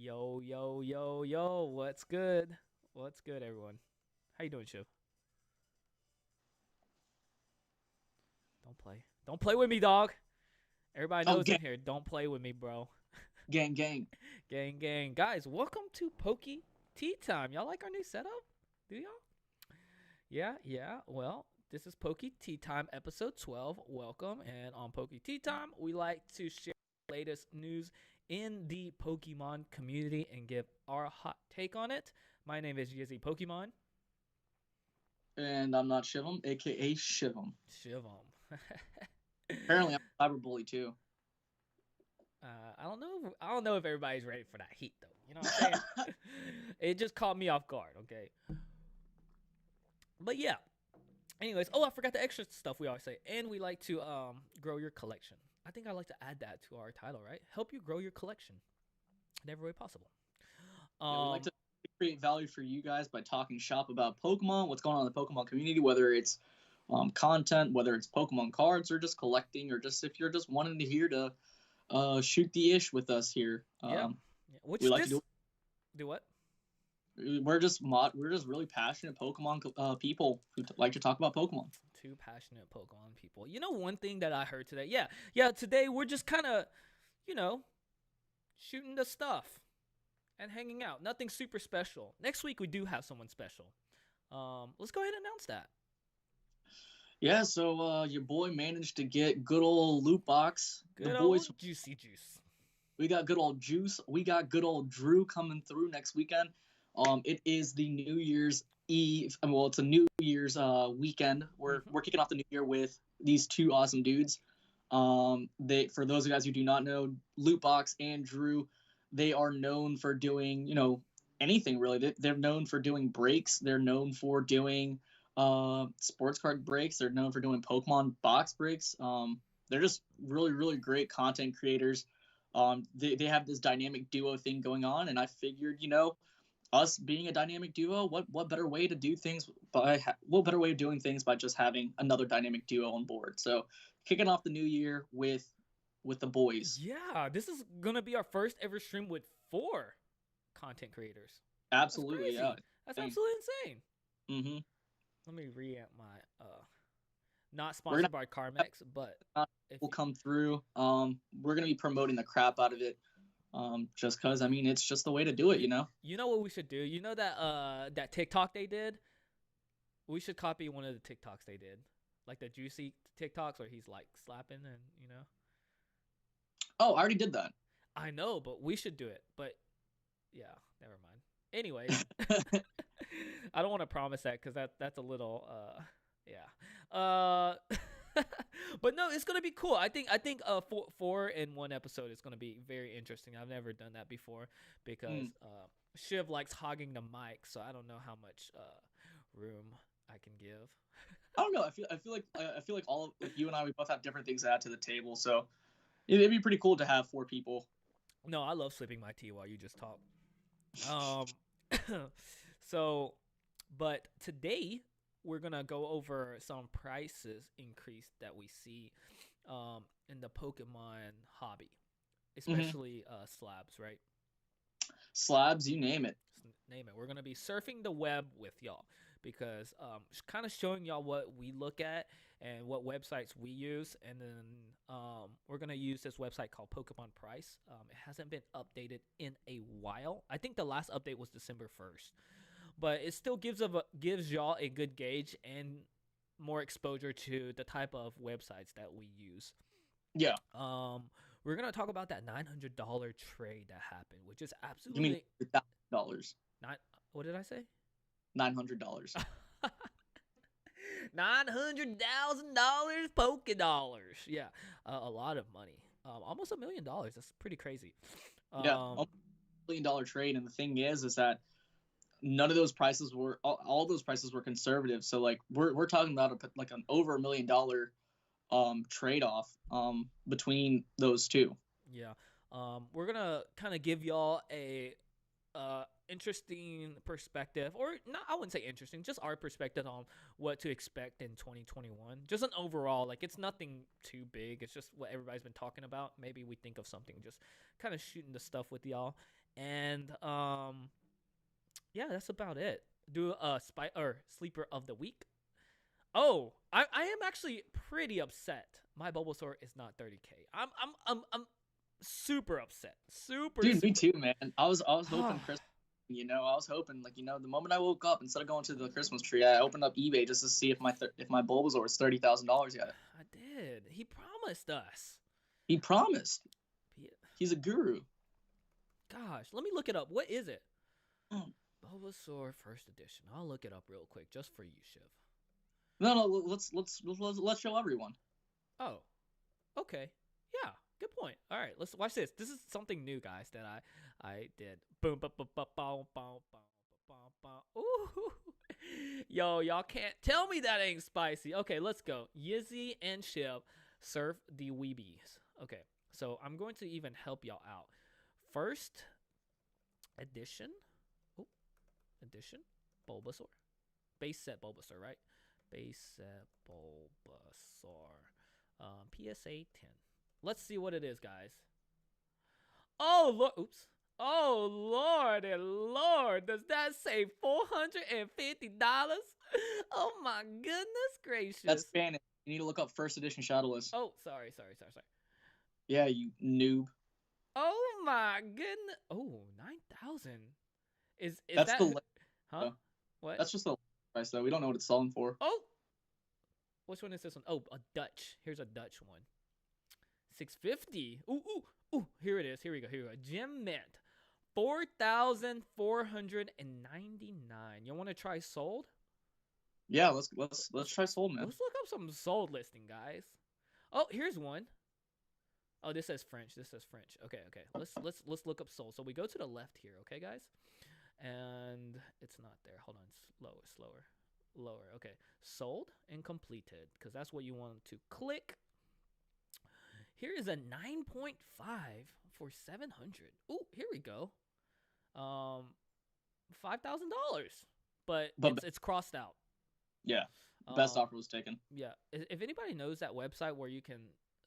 Yo, yo, yo, yo, what's good? What's good, everyone? How you doing, Shiv? Don't play. Don't play with me, dog. Everybody Oh, knows gang, in here. Don't play with me, bro. gang, gang. Gang, gang. Guys, welcome to Pokey Tea Time. Y'all like our new setup? Do y'all? Yeah, yeah. Well, this is Pokey Tea Time, episode 12. Welcome. And on Pokey Tea Time, we like to share the latest news in the Pokemon community and give our hot take on it. My name is Yizzy Pokemon. And I'm NotShivam, aka Shivam. Shivam. Apparently, I'm a cyberbully too. I don't know. I don't know if everybody's ready for that heat, though. You know what I'm saying? It just caught me off guard. Okay. But yeah. Anyways, oh, I forgot the extra stuff we always say, and we like to grow your collection. I think I like to add that to our title, right? Help you grow your collection in every way possible. Yeah, we like Um, to create value for you guys by talking shop about Pokemon, what's going on in the Pokemon community, whether it's content, whether it's Pokemon cards, or just collecting, or just if you're just wanting to hear to shoot the ish with us here. yeah. Yeah. We Which like to this do. do what? We're just really passionate Pokemon people who like to talk about Pokemon. Two passionate Pokemon people. You know, one thing that I heard today. Yeah, yeah. Today we're just kind of, you know, shooting the stuff and hanging out. Nothing super special. Next week we do have someone special. Let's go ahead and announce that. Yeah, so your boy managed to get good old loot box. The Good boys, old juicy juice. we got good old Juice. We got good old Drew coming through next weekend. It is the New Year's Eve. Well, it's a New Year's weekend. Mm-hmm. We're kicking off the new year with these two awesome dudes. They for those of you guys who do not know, Lootbox and Drew, they are known for doing anything really. They're known for doing breaks. They're known for doing sports card breaks. They're known for doing Pokemon box breaks. They're just really great content creators. They have this dynamic duo thing going on, and I figured, us being a dynamic duo, what better way to do things what better way of doing things by just having another dynamic duo on board. So kicking off the new year with the boys. Yeah, this is gonna be our first ever stream with four content creators. That's Absolutely, yeah. crazy. That's absolutely insane. Mm-hmm. Let me re-amp my not We're gonna sponsored by Carmex, but if will you, come through. We're gonna be promoting the crap out of it. Just cause I mean it's just the way to do it, you you know. you know what we should do? You know that TikTok they did? We should copy one of the TikToks they did. Like the juicy TikToks where he's like slapping and Oh, I already did that. I know, but we should do it. But yeah, never mind. Anyways, I don't want to promise that because that's a little yeah. But no, it's gonna be cool. I think four in one episode is gonna be very interesting. I've never done that before because Mm. Shiv likes hogging the mic, so I don't know how much room I can give. I don't know. I feel like all of like you and I we both have different things to add to the table, so it'd be pretty cool to have four people. No, I love sipping my tea while you just talk. Um, so, but today we're gonna go over some prices increase that we see in the Pokemon hobby, Hmm. especially slabs, right? Slabs, you name it. Name it. We're gonna be surfing the web with y'all because kind of showing y'all what we look at and what websites we use, and then we're gonna use this website called Pokemon Price. It hasn't been updated in a while. I think the last update was December 1st, but it still gives y'all a good gauge and more exposure to the type of websites that we use. Yeah. Um, we're gonna talk about that $900 trade that happened, which is You mean absolutely $1,000, not. What did I say? $900. $900,000 Poke dollars. Yeah, a lot of money. Almost $1 million. That's pretty crazy. Yeah, Um, $1 million trade, and the thing is that none of those prices were all those prices were conservative. So like we're talking about like an over $1 million trade off between those two. yeah. We're gonna kind of give y'all a interesting perspective, or not. I wouldn't say interesting, just our perspective on what to expect in 2021. Just an overall, like it's nothing too big. It's just what everybody's been talking about. Maybe we think of something, just kind of shooting the stuff with y'all. And yeah, that's about it. Do a sleeper of the week. Oh, I am actually pretty upset. My Bulbasaur is not 30K. I'm super upset. Super Dude, me super. too, man. I was hoping Christmas. I was hoping like the moment I woke up, instead of going to the Christmas tree, I opened up eBay just to see if my Bulbasaur was $30,000 yet. I did. He promised us. He promised. He- He's a guru. Gosh, let me look it up. What is it? Mm. Bulbasaur first edition. I'll look it up real quick just for you, Shiv. No, let's show everyone. Oh, okay. Yeah, good point. All right, let's watch this. This is something new, guys, that I did. Boom, boom, boom, boom, boom, boom, boom, boom. Ooh, yo, y'all can't tell me that ain't spicy. Okay, let's go. Yizzy and Shiv surf the weebies. Okay, so I'm going to even help y'all out. First edition. Oh, edition. Bulbasaur. Base set Bulbasaur, right? Base set Bulbasaur. PSA 10. Let's see what it is, guys. Oh, Lord. Oops. Oh, Lord and Lord. Does that say $450? Oh, my goodness gracious. That's Spanish. You need to look up first edition Shadowless. Oh, sorry. Yeah, you noob. Oh, my goodness. Oh, 9,000. Is That's that... the Huh? What? That's just the price though. We don't know what it's selling for. Oh. Which one is this one? Oh, a Dutch. Here's a Dutch one. 650. Ooh. Here it is. Here we go. Gem Mint. 4,499. You want to try sold? Yeah, let's try sold, man. Let's look up some sold listing, guys. Oh, here's one. Oh, this says French. Okay. Let's look up sold. So we go to the left here, okay, guys? And it's not there. Hold on. Lower. Okay. Sold and completed, because that's what you want to click. Here is a 9.5 for 700. Ooh, here we go. $5,000. But it's crossed out. Yeah. Best offer was taken. Yeah. If anybody knows that website where you can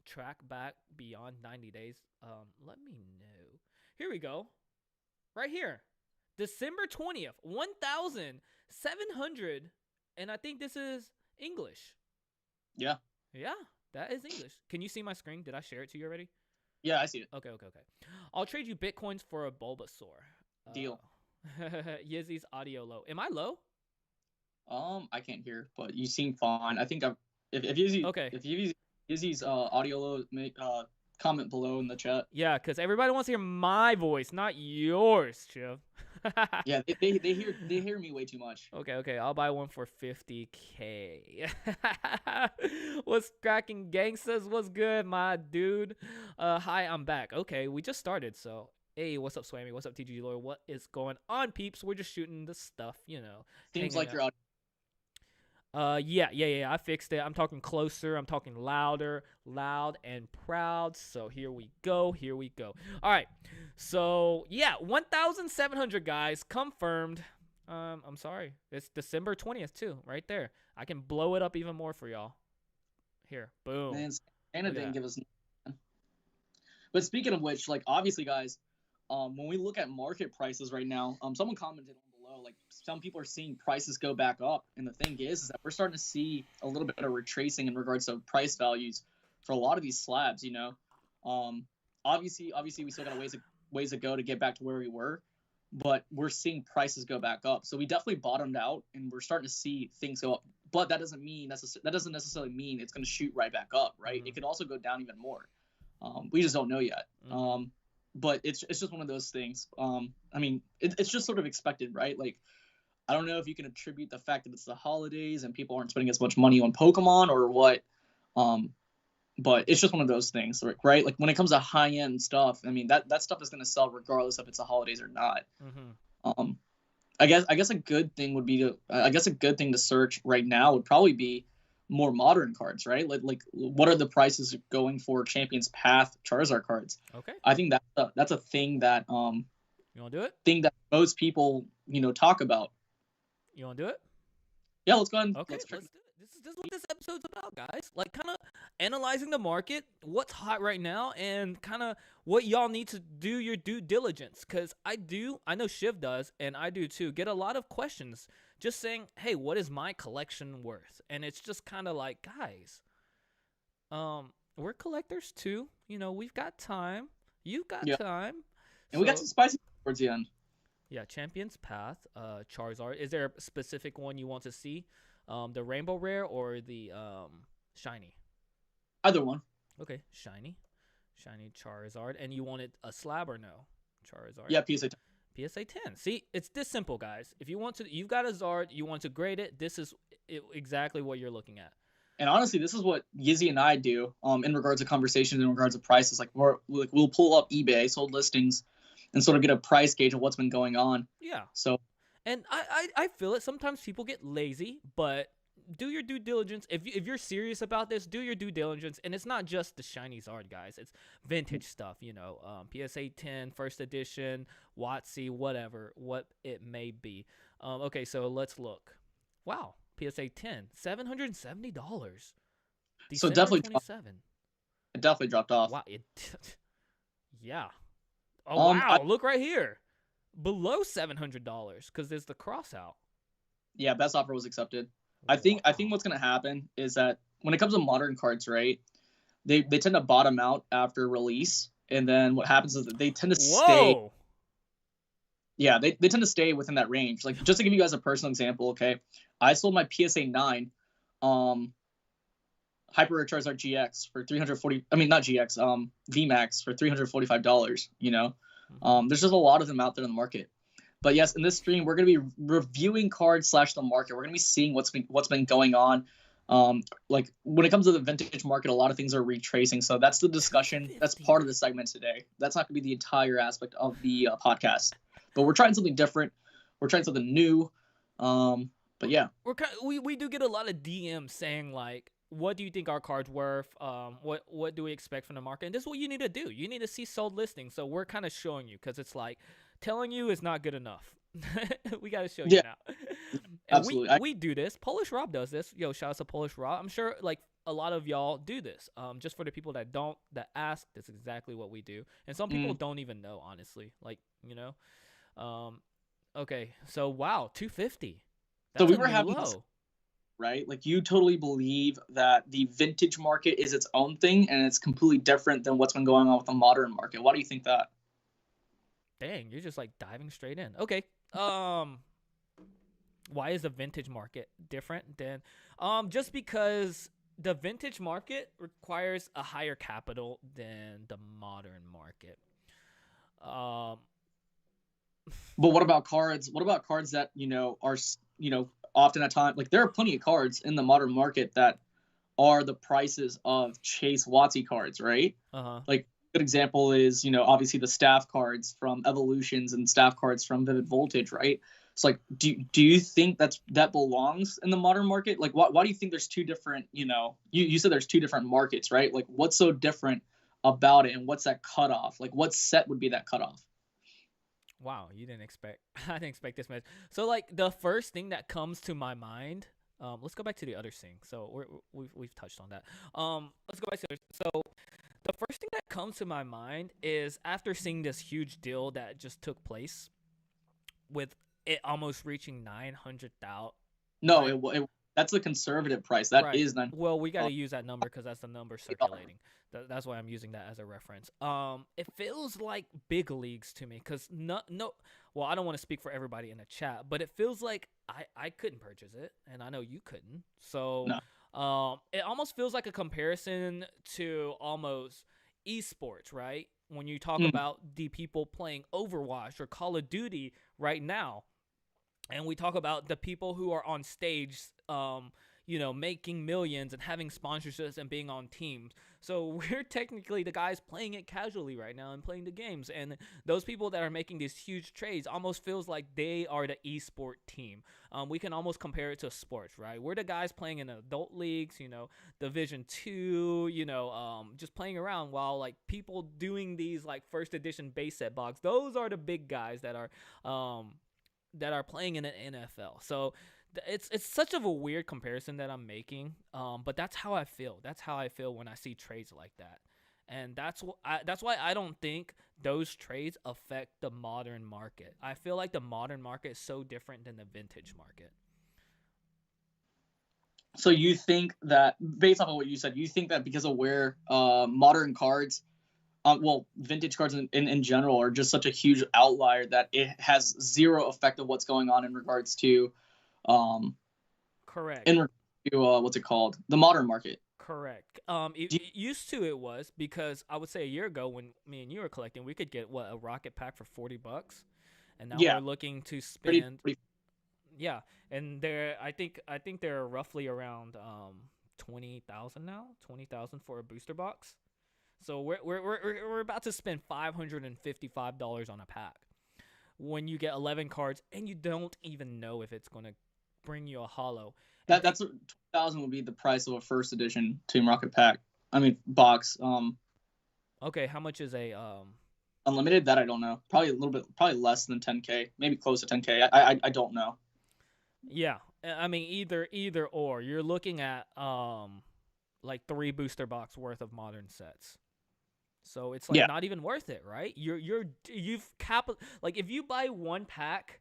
track back beyond 90 days, let me know. Here we go. Right here. December 20th, 1,700, and I think this is English. Yeah. Yeah, that is English. Can you see my screen? Did I share it to you already? Yeah, I see it. Okay. I'll trade you Bitcoins for a Bulbasaur. Deal. Yizzy's audio low. Am I low? I can't hear, but you seem fine. I think if Yizzy, okay. If Yizzy's audio low, make comment below in the chat. Yeah, because everybody wants to hear my voice, not yours, Shiv. Yeah, they hear me way too much. Okay. I'll buy one for 50K. What's cracking, gangsters? What's good, my dude? Hi, I'm back. Okay, we just started, so hey, what's up, Swammy? What's up, TGG Lawyer? What is going on, peeps? We're just shooting the stuff, Seems like out. you're out. Yeah. I fixed it. I'm talking closer. I'm talking louder, loud and proud. So here we go. All right. So yeah, 1,700 guys confirmed. I'm sorry. It's December 20th too, right there. I can blow it up even more for y'all. Here, boom. Man, Santa didn't give us. But speaking of which, like obviously, guys, when we look at market prices right now, someone commented on below, like some people are seeing prices go back up, and the thing is that we're starting to see a little bit of retracing in regards to price values for a lot of these slabs. Obviously, we still got a ways to go to get back to where we were, but we're seeing prices go back up. So we definitely bottomed out, and we're starting to see things go up. But that doesn't necessarily mean it's going to shoot right back up, right? Mm-hmm. It could also go down even more. We just don't know yet. Mm-hmm. But it's just one of those things. I mean, it's just sort of expected, right? Like, I don't know if you can attribute the fact that it's the holidays and people aren't spending as much money on Pokemon or what. But it's just one of those things, right? Like when it comes to high-end stuff, I mean, that stuff is going to sell regardless if it's the holidays or not. Mm-hmm. I guess a good thing would be to search right now would probably be more modern cards, right? Like what are the prices going for Champions Path Charizard cards? Okay. I think that's a thing that you want to do it? Thing that most people talk about. You want to do it? Yeah, let's go ahead. Okay, let's do it. This is what this episode's about, guys. Like, kind of analyzing the market, what's hot right now, and kind of what y'all need to do your due diligence. Because I know Shiv does, and I do too, get a lot of questions just saying, hey, what is my collection worth? And it's just kind of like, guys, we're collectors too. We've got time. You've got Yeah, time. and we got So, some spicy towards the end. yeah, Champion's Path, Charizard. Is there a specific one you want to see? The Rainbow Rare or the Shiny? Either one. Okay, Shiny. Shiny Charizard. And you wanted a slab or no? Charizard. Yeah, PSA. PSA 10. See, it's this simple, guys. If you've got a Zard, you want to grade it, this is exactly what you're looking at. And honestly, this is what Yizzy and I do in regards to conversations, in regards to prices. Like we'll pull up eBay, sold listings, and sort of get a price gauge of what's been going on. Yeah. So, and I feel it. Sometimes people get lazy, but do your due diligence. If you're serious about this, do your due diligence. And it's not just the shiny Zard, guys. It's vintage stuff, PSA 10, first edition, WotC, whatever, what it may be. Okay, so let's look. Wow, PSA 10, $770. so December definitely, 27. it definitely dropped off. Wow, yeah. Oh, wow, I, look right here. Below $700 because there's the cross out. yeah, best offer was accepted. I think what's gonna happen is that when it comes to modern cards, right, they tend to bottom out after release, and then what happens is that they tend to stay. Yeah, they tend to stay within that range. Like, just to give you guys a personal example, okay, I sold my PSA 9 Hyper Rare Charizard GX for 340. I mean, not GX, VMAX for $345. There's just a lot of them out there in the market. But yes, in this stream, we're gonna be reviewing cards / the market. We're gonna be seeing what's been going on. Like when it comes to the vintage market, a lot of things are retracing. So that's the discussion. That's part of the segment today. That's not gonna be the entire aspect of the podcast. But we're trying something different. We're trying something new. But yeah, we do get a lot of DMs saying like, what do you think our card's worth? What do we expect from the market? And this is what you need to do. You need to see sold listings. So we're kind of showing you, because it's like telling you is not good enough. We got to show you now. And absolutely. We do this. Polish Rob does this. Yo, shout out to Polish Rob. I'm sure like a lot of y'all do this. Just for the people that ask, that's exactly what we do. And some people don't even know, honestly. Like, okay. So wow, 250. So we were having this, right? Like, you totally believe that the vintage market is its own thing and it's completely different than what's been going on with the modern market. Why do you think that? Dang, you're just like diving straight in. Okay. Why is the vintage market different than just because the vintage market requires a higher capital than the modern market. But what about cards? What about cards that are often at time, like, there are plenty of cards in the modern market that are the prices of Chase WotC cards, right? Like, a good example is obviously the staff cards from Evolutions and staff cards from Vivid Voltage, right? So like, do you think that belongs in the modern market? Like, why do you think there's two different? You said there's two different markets, right? Like, what's so different about it, and what's that cutoff? Like, what set would be that cutoff? Wow, I didn't expect this much. So like the first thing that comes to my mind, let's go back to the other thing. So we've touched on that. Let's go back to so the first thing that comes to my mind is after seeing this huge deal that just took place, with it almost reaching 900,000. No, right? That's the conservative price. That right. is 9. Well, we got to use that number because that's the number circulating. That's why I'm using that as a reference. It feels like big leagues to me because well, I don't want to speak for everybody in the chat, but it feels like I couldn't purchase it, and I know you couldn't. So, no. It almost feels like a comparison to almost esports, right? When you talk about the people playing Overwatch or Call of Duty right now, and we talk about the people who are on stage, making millions and having sponsorships and being on teams. So we're technically the guys playing it casually right now and playing the games. And those people that are making these huge trades almost feels like they are the esport team. We can almost compare it to sports, right? We're the guys playing in adult leagues, Division 2, just playing around, while like people doing these like first edition base set box, those are the big guys that are playing in an NFL. So It's such of a weird comparison that I'm making. But that's how I feel. That's how I feel when I see trades like that. And that's why I don't think those trades affect the modern market. I feel like the modern market is so different than the vintage market. So you think that, based off of what you said, you think that because of where modern cards, well, vintage cards in general are just such a huge outlier that it has zero effect of what's going on in regards to, um, Correct. in regards to what's it called, the modern market. Correct. Do you, Used to it was because I would say a year ago when me and you were collecting, we could get what a rocket pack for $40, and now yeah, we're looking to pretty, spend. pretty. Yeah, and I think they're roughly around 20,000 now, 20,000 for a booster box. So we're about to spend $555 on a pack when you get 11 cards and you don't even know if it's gonna bring you a hollow. And That's 2,000 would be the price of a first edition Team Rocket pack. I mean box. okay, how much is a Unlimited, that I don't know. Probably a little bit, probably less than 10K, maybe close to 10K. I don't know. Yeah, I mean either or. You're looking at like 3 booster box worth of modern sets. So it's like Yeah, not even worth it, right? You've like if you buy one pack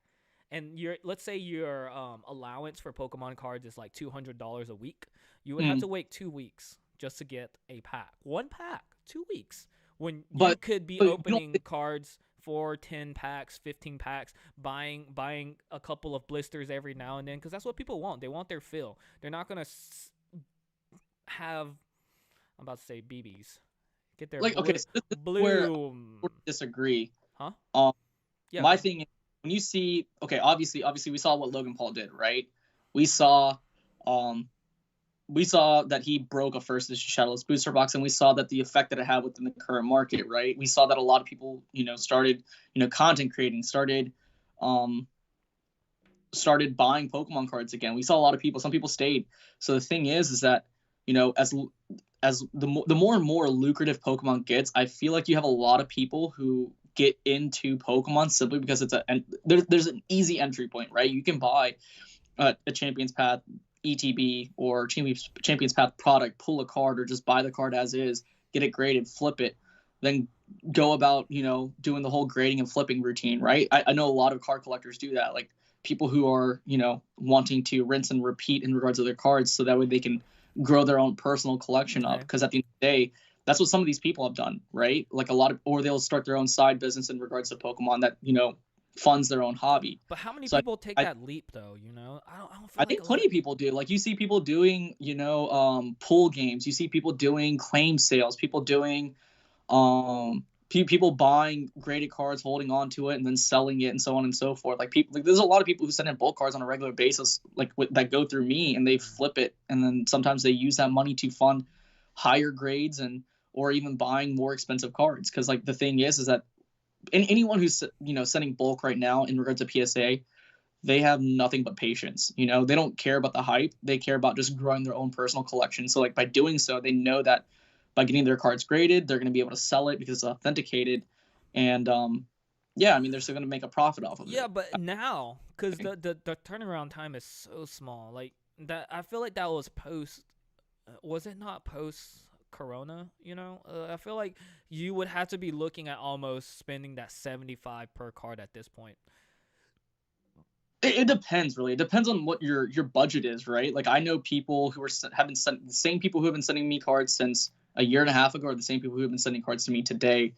and your let's say your allowance for Pokemon cards is like $200 a week, you would have mm. to wait 2 weeks just to get a pack. One pack, 2 weeks. When you but could be but you don't. opening cards for 10 packs, 15 packs, buying a couple of blisters every now and then because that's what people want. They want their fill. They're not gonna have. I'm about to say BBs. Get their Like, okay, so this is where bloom. I disagree. Huh? Um, Yeah, go my ahead. thing is when you see, okay, obviously we saw what Logan Paul did, right? We saw, um, we saw that he broke a first edition Shadowless booster box, and we saw that the effect that it had within the current market, right? We saw that a lot of people, started, content creating, um, started buying Pokemon cards again. We saw a lot of people. Some people stayed. So the thing is that, as the more and more lucrative Pokemon gets, I feel like you have a lot of people who get into Pokemon simply because there's an easy entry point, right? You can buy a Champions Path ETB or Champions Path product, pull a card, or just buy the card as is, get it graded, flip it, then go about doing the whole grading and flipping routine, right? I know a lot of card collectors do that, like people who are wanting to rinse and repeat in regards to their cards, so that way they can grow their own personal collection up. Okay. Because at the end of the day, that's what some of these people have done, right? Like a lot of, or they'll start their own side business in regards to Pokemon that funds their own hobby. But how many So people take I, that leap though? I don't feel I like think a lot plenty of. of people do. Like you see people doing, pool games. You see people doing claim sales. People doing, people buying graded cards, holding on to it, and then selling it, and so on and so forth. Like people, like there's a lot of people who send in bulk cards on a regular basis, like that go through me, and they flip it, and then sometimes they use that money to fund higher grades and or even buying more expensive cards. Because like the thing is that anyone who's sending bulk right now in regards to PSA, they have nothing but patience. They don't care about the hype. They care about just growing their own personal collection. So like by doing so, they know that by getting their cards graded, they're going to be able to sell it because it's authenticated. And yeah, I mean, they're still going to make a profit off of Yeah, it. but now because the turnaround time is so small, like that, I feel like that was post. Was it not post Corona? I feel like you would have to be looking at almost spending that 75 per card at this point. It depends, really. It depends on what your budget is, right? Like I know people who have been the same people who have been sending me cards since a year and a half ago are the same people who have been sending cards to me today.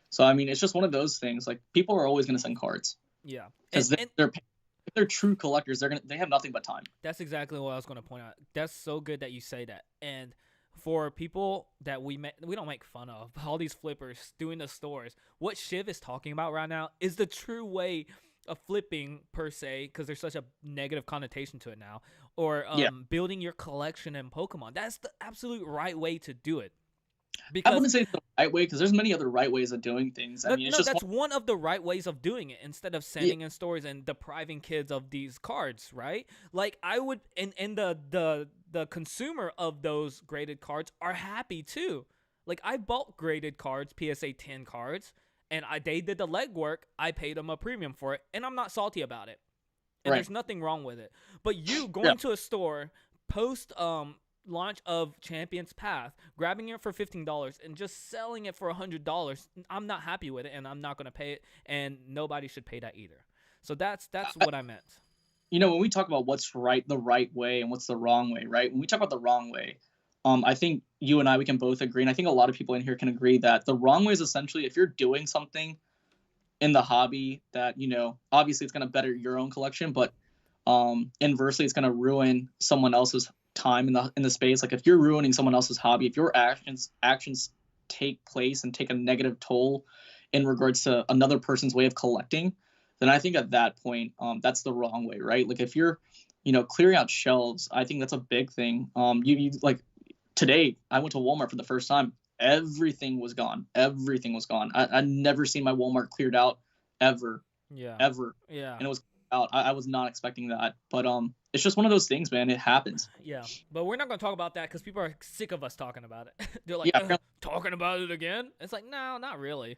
So I mean, it's just one of those things. Like people are always going to send cards Yeah, because and if they're true collectors, they have nothing but time. that's exactly what I was going to point out. That's so good that you say that. And for people that we don't make fun of, all these flippers doing the stores, what Shiv is talking about right now is the true way of flipping per se, because there's such a negative connotation to it now, or Yeah, building your collection in Pokemon. That's the absolute right way to do it. I Because wouldn't say it's the right way because there's many other right ways of doing things. I no, mean, it's no, just that's one of the right ways of doing it instead of yeah, sending in stores and depriving kids of these cards, right? Like I would, and the consumer of those graded cards are happy too. Like I bought graded cards, PSA 10 cards, and they did the legwork. I paid them a premium for it, and I'm not salty about it. and Right. there's nothing wrong with it. But you Yeah. going to a store post launch of Champions Path, grabbing it for $15 and just selling it for $100, I'm not happy with it, and I'm not gonna pay it, and nobody should pay that either. So that's I, what I meant. when we talk about what's the right way and what's the wrong way, right? When we talk about the wrong way, I think you and I, we can both agree, and I think a lot of people in here can agree that the wrong way is essentially if you're doing something in the hobby that, obviously it's going to better your own collection, but inversely it's going to ruin someone else's time in the space. Like if you're ruining someone else's hobby, if your actions take place and take a negative toll in regards to another person's way of collecting, then I think at that point, that's the wrong way, right? Like if you're, clearing out shelves, I think that's a big thing. You like today, I went to Walmart for the first time. Everything was gone. Everything was gone. I'd never seen my Walmart cleared out ever, Yeah. ever, Yeah. and it was out. I was not expecting that, but it's just one of those things, man. It happens. Yeah, but we're not gonna talk about that because people are sick of us talking about it. They're like, Yeah, talking about it again. It's like, no, not really.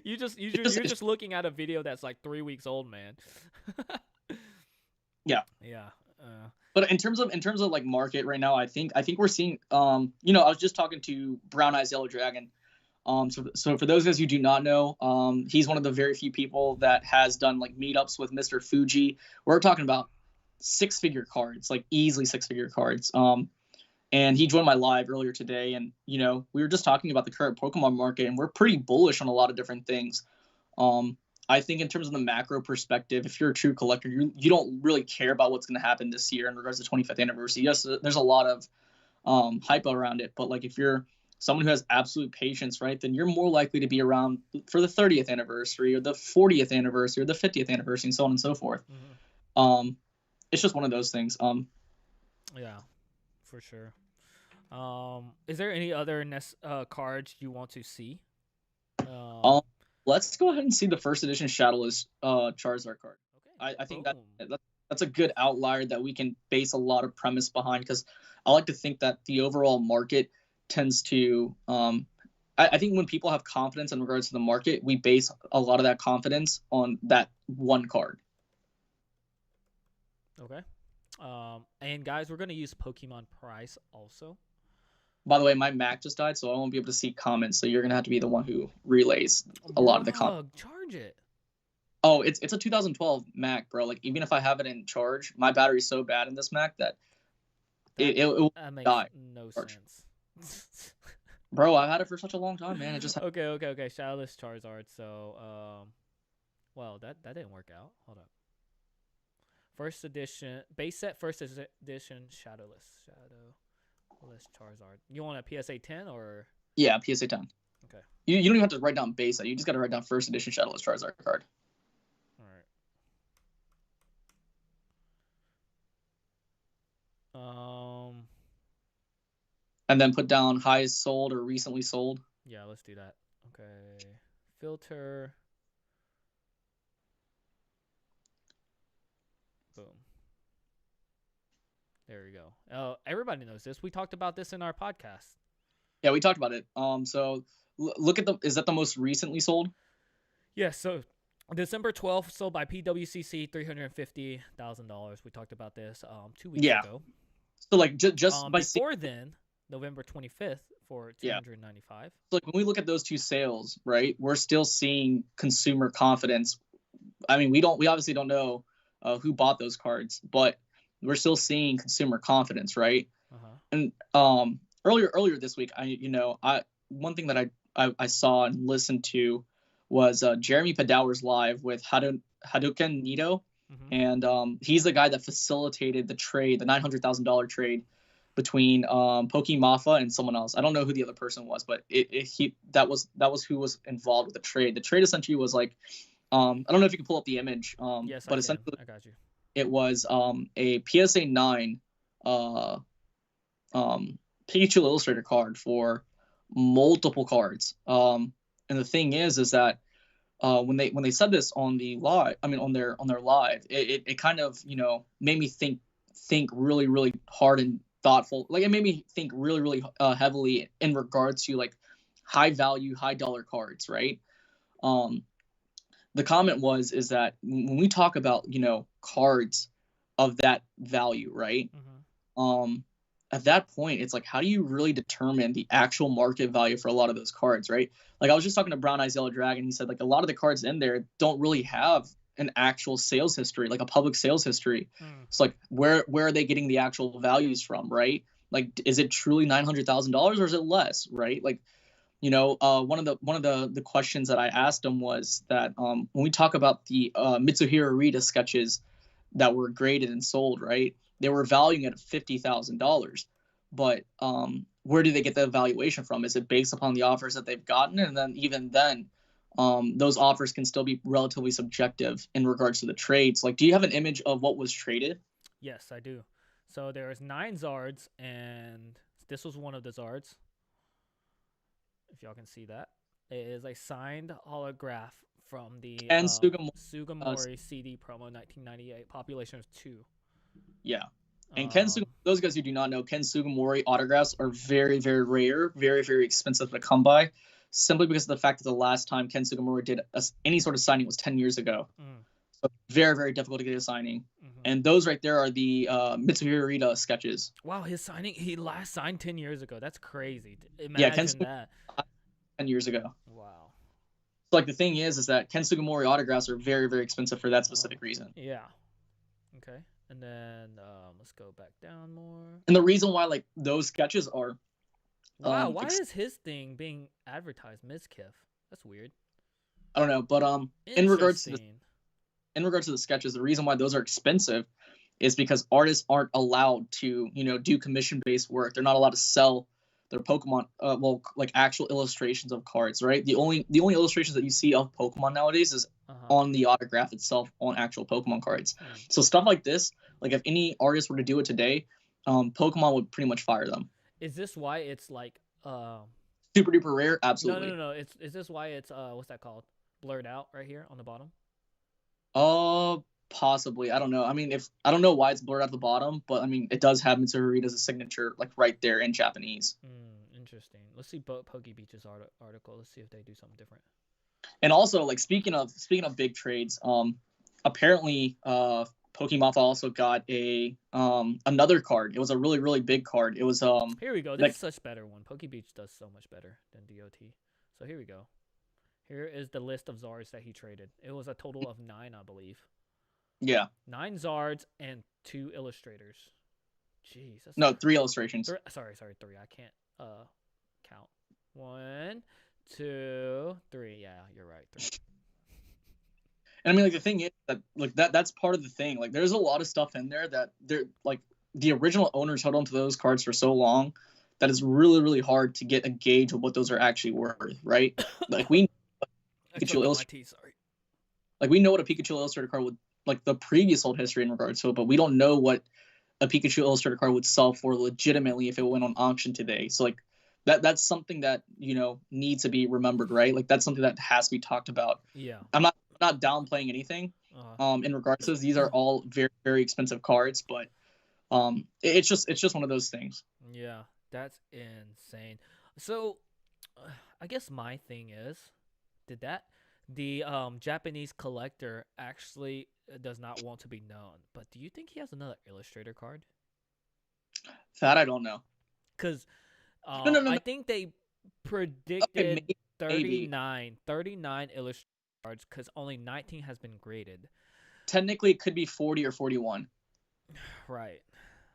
You're it's just looking at a video that's like 3 weeks old, man. yeah. Yeah. But in terms of like market right now, I think we're seeing I was just talking to Brown Eyes Yellow Dragon. So for those of us who do not know, he's one of the very few people that has done like meetups with Mr. Fuji. We're talking about 6-figure cards, like easily 6-figure cards. And he joined my live earlier today, and we were just talking about the current Pokemon market, and we're pretty bullish on a lot of different things. I think in terms of the macro perspective, if you're a true collector, you don't really care about what's going to happen this year in regards to 25th anniversary. Yes, there's a lot of hype around it, but like if you're someone who has absolute patience, right, then you're more likely to be around for the 30th anniversary or the 40th anniversary or the 50th anniversary and so on and so forth. It's just one of those things. Yeah, for sure. Is there any other cards you want to see? Let's go ahead and see the first edition Shadowless Charizard card. Okay. I think that's a good outlier that we can base a lot of premise behind, because I like to think that the overall market tends to I think when people have confidence in regards to the market, we base a lot of that confidence on that one card. Okay. And guys, we're gonna use Pokemon Price also. By the way, my Mac just died, so I won't be able to see comments. So you're gonna have to be the one who relays a lot of the comments. Charge it. Oh, it's a 2012 Mac, bro. Like even if I have it in charge, my battery's so bad in this Mac that it will die. No sense. Bro, I've had it for such a long time, man. It just okay. Shadowless Charizard. So, well, that didn't work out. Hold up. First edition, base set, first edition, Shadowless Charizard. You want a PSA 10 or? Yeah, PSA 10. Okay. You don't even have to write down base set. You just got to write down first edition Shadowless Charizard card. All right. And then put down highest sold or recently sold. Yeah, let's do that. Okay. Filter. Boom. There we go. Oh, everybody knows this. We talked about this in our podcast. Yeah, we talked about it. So look at is that the most recently sold? Yes. So December 12th sold by PWCC, $350,000. We talked about this 2 weeks ago. So like just before then, November 25th for $295. So like when we look at those two sales, right, we're still seeing consumer confidence. I mean, we obviously don't know who bought those cards, but we're still seeing consumer confidence, right? And earlier this week, one thing that I saw and listened to was Jeremy Padower's live with Hadouken Nito, and he's the guy that facilitated the trade, the $900,000 trade between Pokemafa and someone else. I don't know who the other person was, but that was who was involved with the trade. The trade essentially was like, I don't know if you can pull up the image, yes, but essentially I got you. It was a PSA 9 Pikachu Illustrator card for multiple cards. And the thing is that when they said this on the live, on their live, it kind of made me think really, really hard and thoughtful. Like it made me think really, really heavily in regards to like high value, high dollar cards, right? the comment is that when we talk about, cards of that value, right? Um, at that point, it's like, how do you really determine the actual market value for a lot of those cards, right? Like, I was just talking to Brown Eyes Yellow Dragon. He said, like, a lot of the cards in there don't really have an actual sales history, like a public sales history. It's like, where are they getting the actual values from, right? Like, is it truly $900,000 or is it less, right? Like, one of the questions that I asked him was that when we talk about the Mitsuhiro Rita sketches that were graded and sold, right? They were valuing it at $50,000, but where do they get the valuation from? Is it based upon the offers that they've gotten? And then even then, those offers can still be relatively subjective in regards to the trades. Like, do you have an image of what was traded? Yes, I do. So there's 9 Zards, and this was one of the Zards. If y'all can see that, it is a signed holograph from the Sugimori CD promo 1998. Population of 2. Yeah. And those guys who do not know, Ken Sugimori autographs are very, very rare, very, very expensive to come by, simply because of the fact that the last time Ken Sugimori did any sort of signing was 10 years ago. So very, very difficult to get a signing. And those right there are the Mitsuhiro Rita sketches. Wow, he last signed 10 years ago. That's crazy. Imagine that. 10 years ago. Wow. So, like, the thing is that Ken Sugimori autographs are very, very expensive for that specific reason. Yeah. Okay. And then let's go back down more. And the reason why, like, those sketches are... Wow, why is his thing being advertised Mizkif? That's weird. I don't know, but in regards to the sketches, the reason why those are expensive is because artists aren't allowed to, do commission-based work. They're not allowed to sell their Pokemon, actual illustrations of cards, right? The only illustrations that you see of Pokemon nowadays is on the autograph itself on actual Pokemon cards. So stuff like this, like, if any artist were to do it today, Pokemon would pretty much fire them. Is this why it's like super duper rare? Absolutely. No. Is this why it's what's that called? Blurred out right here on the bottom? Possibly. I don't know. I mean, I don't know why it's blurred at the bottom, but I mean, it does have Mitsuhiro Rita's signature, like, right there in Japanese. Interesting. Let's see PokeBeach's article. Let's see if they do something different. And also, like, speaking of big trades, apparently Pokemon also got another card. It was a really, really big card. It was Here we go. This is such better one. PokeBeach does so much better than DOT. So here we go. Here is the list of Zards that he traded. It was a total of 9, I believe. Yeah. 9 Zards and 2 illustrators. Jeez. No, 3 illustrations. Sorry, 3. I can't count. 1, 2, 3. Yeah, you're right. 3. And I mean, like, the thing is that, like, that's part of the thing. Like, there's a lot of stuff in there that they're, like, the original owners held on to those cards for so long that it's really, really hard to get a gauge of what those are actually worth, right? Like, we we know what a Pikachu illustrator card would, like, the previous old history in regards to it, but we don't know what a Pikachu illustrator card would sell for legitimately if it went on auction today. So, like, that's something that, needs to be remembered, right? Like, that's something that has to be talked about. Yeah. I'm not downplaying anything in regards to this. These are all very, very expensive cards, but it's just one of those things. Yeah, that's insane. So I guess my thing is, the Japanese collector actually does not want to be known, but do you think he has another illustrator card? That I don't know. Because no. I think they predicted 39 illustrator cards because only 19 has been graded. Technically, it could be 40 or 41. Right.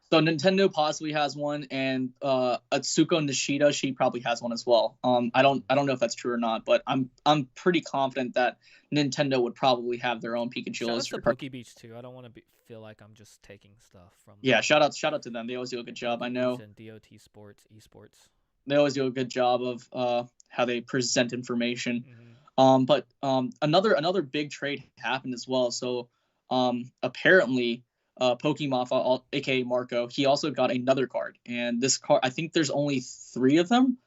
So Nintendo possibly has one, and Atsuko Nishida, she probably has one as well. I don't know if that's true or not, but I'm pretty confident that Nintendo would probably have their own Pikachu. Shout out to PokeBeach too. I don't want to feel like I'm just taking stuff from. Yeah, shout out to them. They always do a good job. I know. And DOT Sports, Esports. They always do a good job of how they present information. But another big trade happened as well. So apparently. Pokemon, aka Marco, he also got another card, and this card, I think there's only 3 of them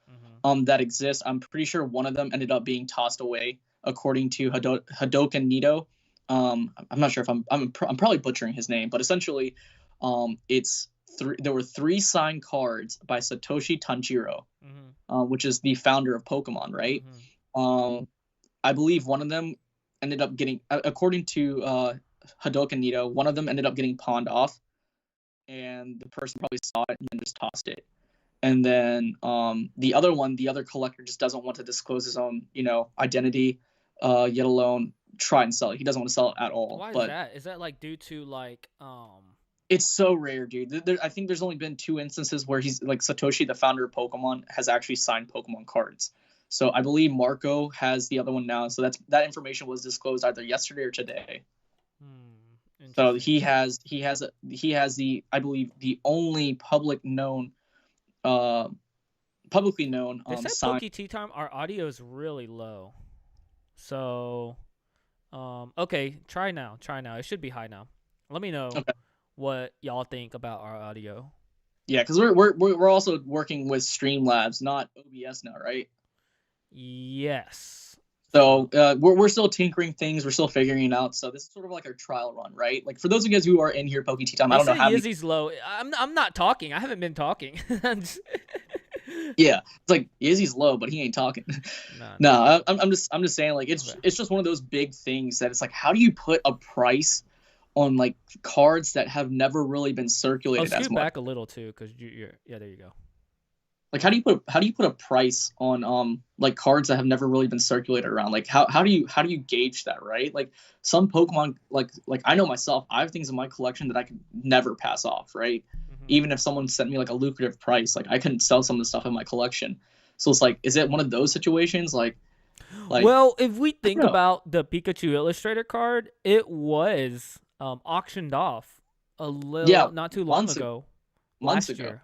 that exist. I'm pretty sure one of them ended up being tossed away, according to Hadoken Nito. I'm not sure if I'm probably butchering his name, but essentially, there were 3 signed cards by Satoshi Tanjiro, which is the founder of Pokemon, right? I believe one of them ended up getting, according to Hadoken Nito, one of them ended up getting pawned off, and the person probably saw it and then just tossed it. And then the other collector just doesn't want to disclose his own, identity, yet alone try and sell it. He doesn't want to sell it at all. Why is but that? Is that like due to like It's so rare, dude. I think there's only been 2 instances where he's like Satoshi, the founder of Pokemon, has actually signed Pokemon cards. So I believe Marco has the other one now. So that information was disclosed either yesterday or today. So he has the, I believe, the only publicly known They said sign. Poke Tea Time, our audio is really low. So okay, try now. It should be high now. Let me know what y'all think about our audio. Yeah, because we're also working with Streamlabs, not OBS now, right? Yes. So we're still tinkering things. We're still figuring it out. So this is sort of like our trial run, right? Like for those of you guys who are in here, Poke Tea Time, I don't know how Yizzy's low. I'm not talking. I haven't been talking. Yeah, it's like Yizzy's low, but he ain't talking. No, I'm just saying, like it's just one of those big things that it's like, how do you put a price on like cards that have never really been circulated as much? Back a little too, because you're there you go. Like how do you put a price on like cards that have never really been circulated around? Like how do you gauge that, right? Like some Pokemon, like I know myself, I have things in my collection that I could never pass off, right? Even if someone sent me like a lucrative price, like I couldn't sell some of the stuff in my collection. So it's like, is it one of those situations? Like well, if we think about the Pikachu Illustrator card, it was auctioned off a little not too long ago. Last year.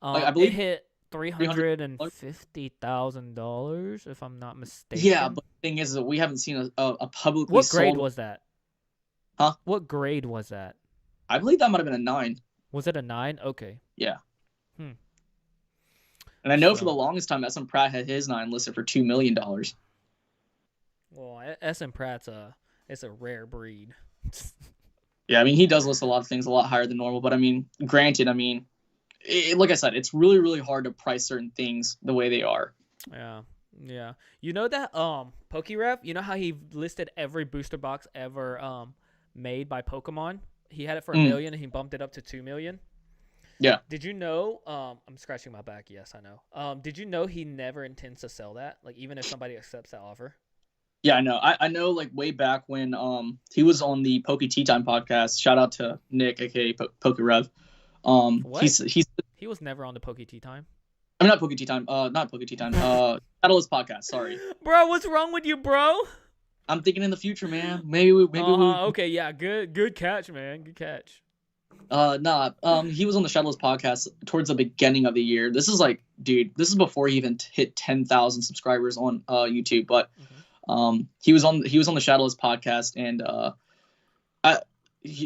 I believe it hit $350,000 if I'm not mistaken. Yeah, but the thing is that we haven't seen a publicly What grade sold... was that? Huh? What grade was that? I believe that might have been a 9. Was it a 9? Okay. Yeah. And I know for the longest time, SM Pratt had his 9 listed for $2 million. Well, SM Pratt's it's a rare breed. Yeah, I mean, he does list a lot of things a lot higher than normal, but I mean, granted, like I said, it's really, really hard to price certain things the way they are. Yeah. You know that PokeRev, you know how he listed every booster box ever made by Pokemon? He had it for $1 million and he bumped it up to $2 million. Yeah. Did you know? I'm scratching my back. Yes, I know. Did you know he never intends to sell that? Like even if somebody accepts that offer. Yeah, I know. I know. Like way back when he was on the Poke Tea Time podcast. Shout out to Nick, aka PokeRev. What? He was never on the Poke Tea Time. I mean, not Poke Tea Time. Not Poke Tea Time. Catalyst podcast. Sorry. Bro, what's wrong with you, bro? I'm thinking in the future, man. Maybe we. Okay, yeah, good catch, man. Good catch. He was on the Shadowless podcast towards the beginning of the year. This is like, dude, this is before he even hit 10,000 subscribers on YouTube. But he was on the Shadowless podcast, and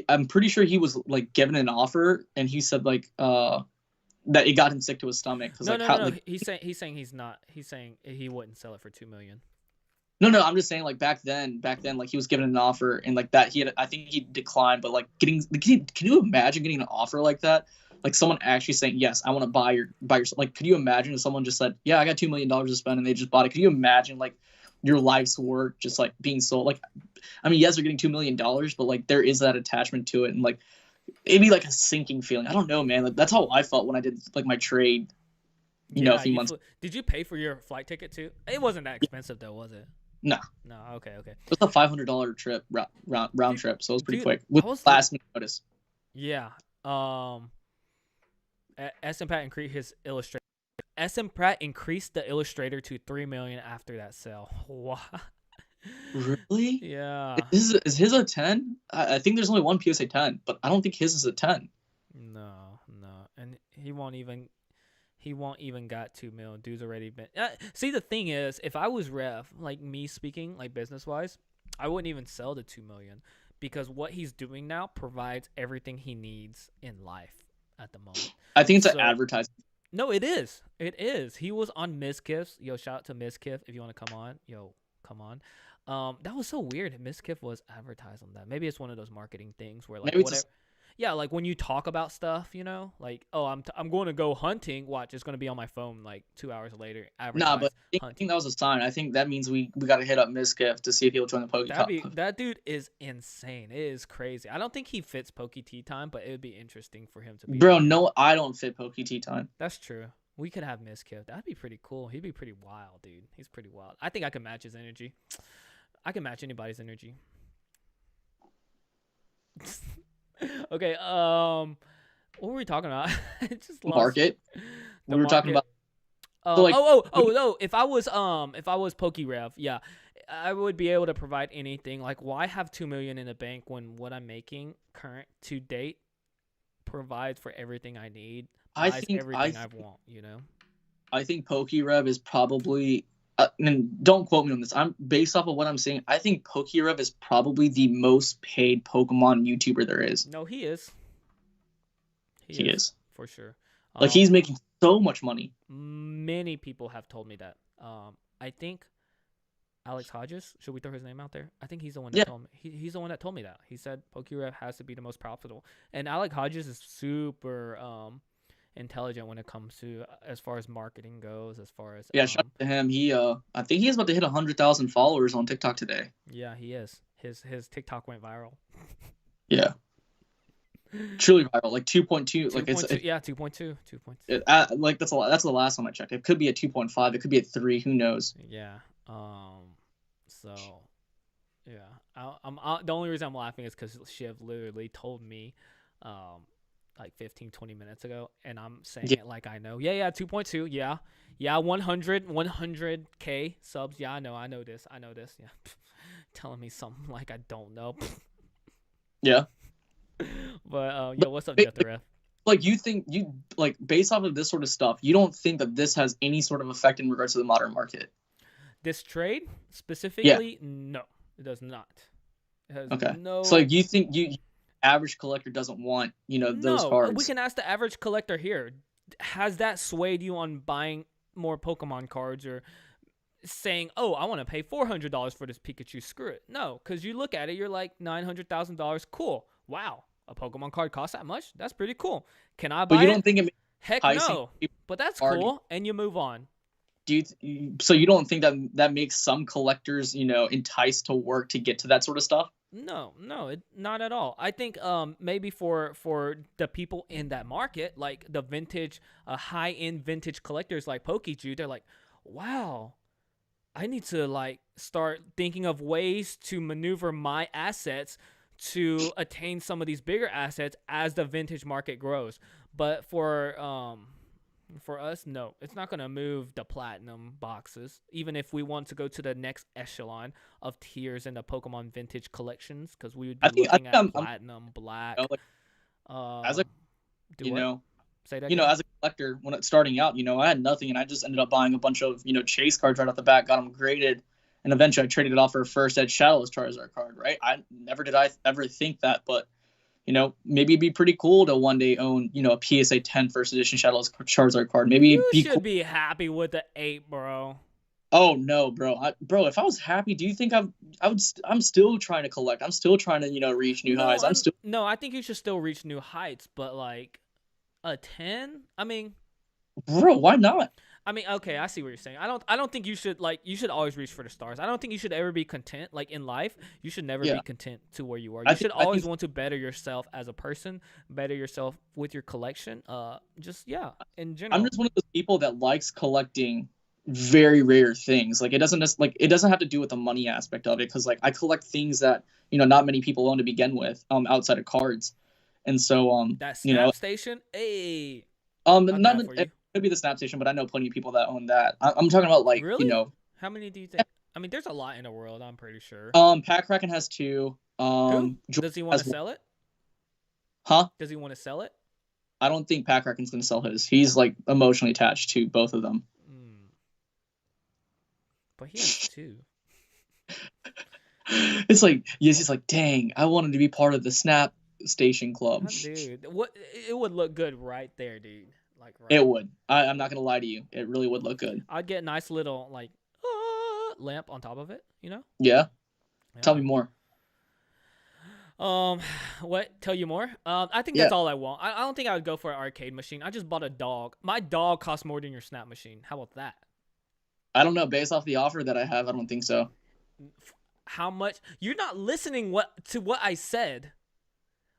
I'm pretty sure he was like given an offer, and he said like that it got him sick to his stomach. No. He's saying he's not. He's saying he wouldn't sell it for $2 million. No, I'm just saying like back then, like he was given an offer and like that I think he declined, but like can you imagine getting an offer like that? Like someone actually saying, yes, I want to buy your, like, could you imagine if someone just said, yeah, I got $2 million to spend and they just bought it? Could you imagine like your life's work just like being sold? Like, I mean, yes, they're getting $2 million, but like there is that attachment to it. And like, it'd be like a sinking feeling. I don't know, man. Like that's how I felt when I did like my trade, a few months. Did you pay for your flight ticket too? It wasn't that expensive though, was it? No. Okay. It was a $500 trip, round trip, so it was pretty quick with last minute notice. Yeah. SM Pratt increased his illustrator. SM Pratt increased the illustrator to $3 million after that sale. Wow. Really? Yeah. Is his a 10? I think there's only one PSA 10, but I don't think his is a 10. No, and he won't even got 2 million. Dude's already been. See, the thing is, if I was Rev, like me speaking, like business wise, I wouldn't even sell the 2 million because what he's doing now provides everything he needs in life at the moment. I think it's an advertising. No, it is. It is. He was on Mizkif. Yo, shout out to Mizkif if you want to come on. Yo, come on. That was so weird. Mizkif was advertised on that. Maybe it's one of those marketing things where like whatever. Yeah, like when you talk about stuff, like, oh, I'm going to go hunting. Watch, it's going to be on my phone like 2 hours later. Nah, but Advertise I hunting. think that was a sign. I think that means we got to hit up Miskiff to see if he'll join the That dude is insane. It is crazy. I don't think he fits Poke Tea Time, but it would be interesting for him to be Bro, on here. no, I don't fit Poke Tea Time. That's true. We could have Miskiff. That'd be pretty cool. He'd be pretty wild, dude. He's pretty wild. I think I could match his energy. I can match anybody's energy. Okay. What were we talking about? I just lost Market. the We were talking market. about. So like, No. If I was PokeRev, yeah, I would be able to provide anything. Like, why have 2 million in the bank when what I'm making current to date provides for everything I need, buys everything I want. I think PokeRev is probably. And don't quote me on this. I'm based off of what I'm saying. I think PokeRev is probably the most paid Pokemon YouTuber there is. No, he is. He is for sure. Like he's making so much money. Many people have told me that. I think Alex Hodges. Should we throw his name out there? I think he's the one that told me. He's the one that told me that. He said PokeRev has to be the most profitable. And Alex Hodges is super intelligent when it comes to as far as marketing goes. As far as shout out to him. He I think he is about to hit 100,000 followers on TikTok today. Yeah, he is. His TikTok went viral. Yeah. Truly viral, like 2.2, like 2.2. Like that's the last time I checked. It could be at 2.5. It could be at 3. Who knows? Yeah. So, yeah. The only reason I'm laughing is because Shiv literally told me, like 15-20 minutes ago, and I'm saying it like I know. Yeah. 2.2. Yeah. 100K subs. Yeah, I know this. Yeah. Telling me something like I don't know. Yeah. But yo, what's up, Jeff the Ref? Like based off of this sort of stuff, you don't think that this has any sort of effect in regards to the modern market? This trade specifically, no, it does not. It has no. So like you think average collector doesn't want those cards? We can ask the average collector here. Has that swayed you on buying more Pokemon cards or saying, "Oh, I want to pay $400 for this Pikachu"? Screw it. No, because you look at it, you're like $900,000. Cool. Wow, a Pokemon card costs that much? That's pretty cool. Can I buy it? But you don't think it? Heck no. But that's cool, and you move on. So you don't think that makes some collectors, enticed to work to get to that sort of stuff? No, not at all. I think maybe for the people in that market, like the vintage, high-end vintage collectors like Pokeju, they're like, wow, I need to like start thinking of ways to maneuver my assets to attain some of these bigger assets as the vintage market grows. But for us, no, it's not going to move the platinum boxes, even if we want to go to the next echelon of tiers in the Pokemon vintage collections, because we would be looking at platinum, black. As a, say that as a collector, when it's starting out, I had nothing, and I just ended up buying a bunch of, chase cards right off the bat, got them graded, and eventually I traded it off for a first Edge Shadowless Charizard card, right? I ever think that, but maybe it'd be pretty cool to one day own, a PSA 10 first edition Shadowless Charizard card. Maybe you should be happy with the 8, bro. Oh no, bro. If I was happy, do you think I'm still trying to collect? I'm still trying to, reach new highs. No, I think you should still reach new heights, but like a 10? I mean, bro, why not? I mean, okay, I see what you're saying. I don't think you should always reach for the stars. I don't think you should ever be content. Like in life, you should never be content to where you are. You should always want to better yourself as a person, better yourself with your collection. In general. I'm just one of those people that likes collecting very rare things. Like it doesn't have to do with the money aspect of it, because like I collect things that not many people own to begin with, outside of cards, and so that Snap Station, hey, it could be the Snap Station, but I know plenty of people that own that. I'm talking about like really? How many do you think? I mean, there's a lot in the world. I'm pretty sure. Pat Kraken has 2. Who? Does he want to sell it? Huh? Does he want to sell it? I don't think Pat Kraken's going to sell his. He's like emotionally attached to both of them. But he has 2. It's like, yes, he's like, dang, I wanted to be part of the Snap Station Club. Dude, it would look good right there, dude. Like right. It would. I'm not gonna lie to you. It really would look good. I'd get a nice little like lamp on top of it. Yeah. Tell me more. What? Tell you more? I think Yeah. that's all I want. I don't think I would go for an arcade machine. I just bought a dog. My dog costs more than your snap machine. How about that? I don't know. Based off the offer that I have, I don't think so. How much? You're not listening what I said.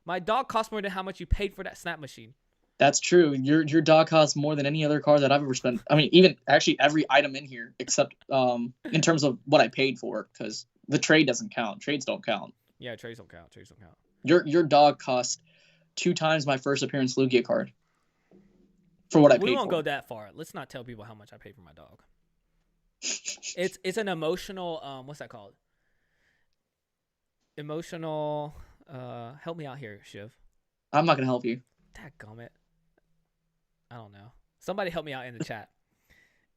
My dog costs more than how much you paid for that snap machine. That's true. Your dog costs more than any other car that I've ever spent. I mean, even actually every item in here, except in terms of what I paid for, because the trade doesn't count. Trades don't count. Yeah, trades don't count. Trades don't count. Your dog cost 2 times my first appearance Lugia card for what I paid We won't for. go that far. Let's not tell people how much I paid for my dog. It's an emotional what's that called? Emotional help me out here, Shiv. I'm not gonna help you. Dadgummit. I don't know. Somebody help me out in the chat.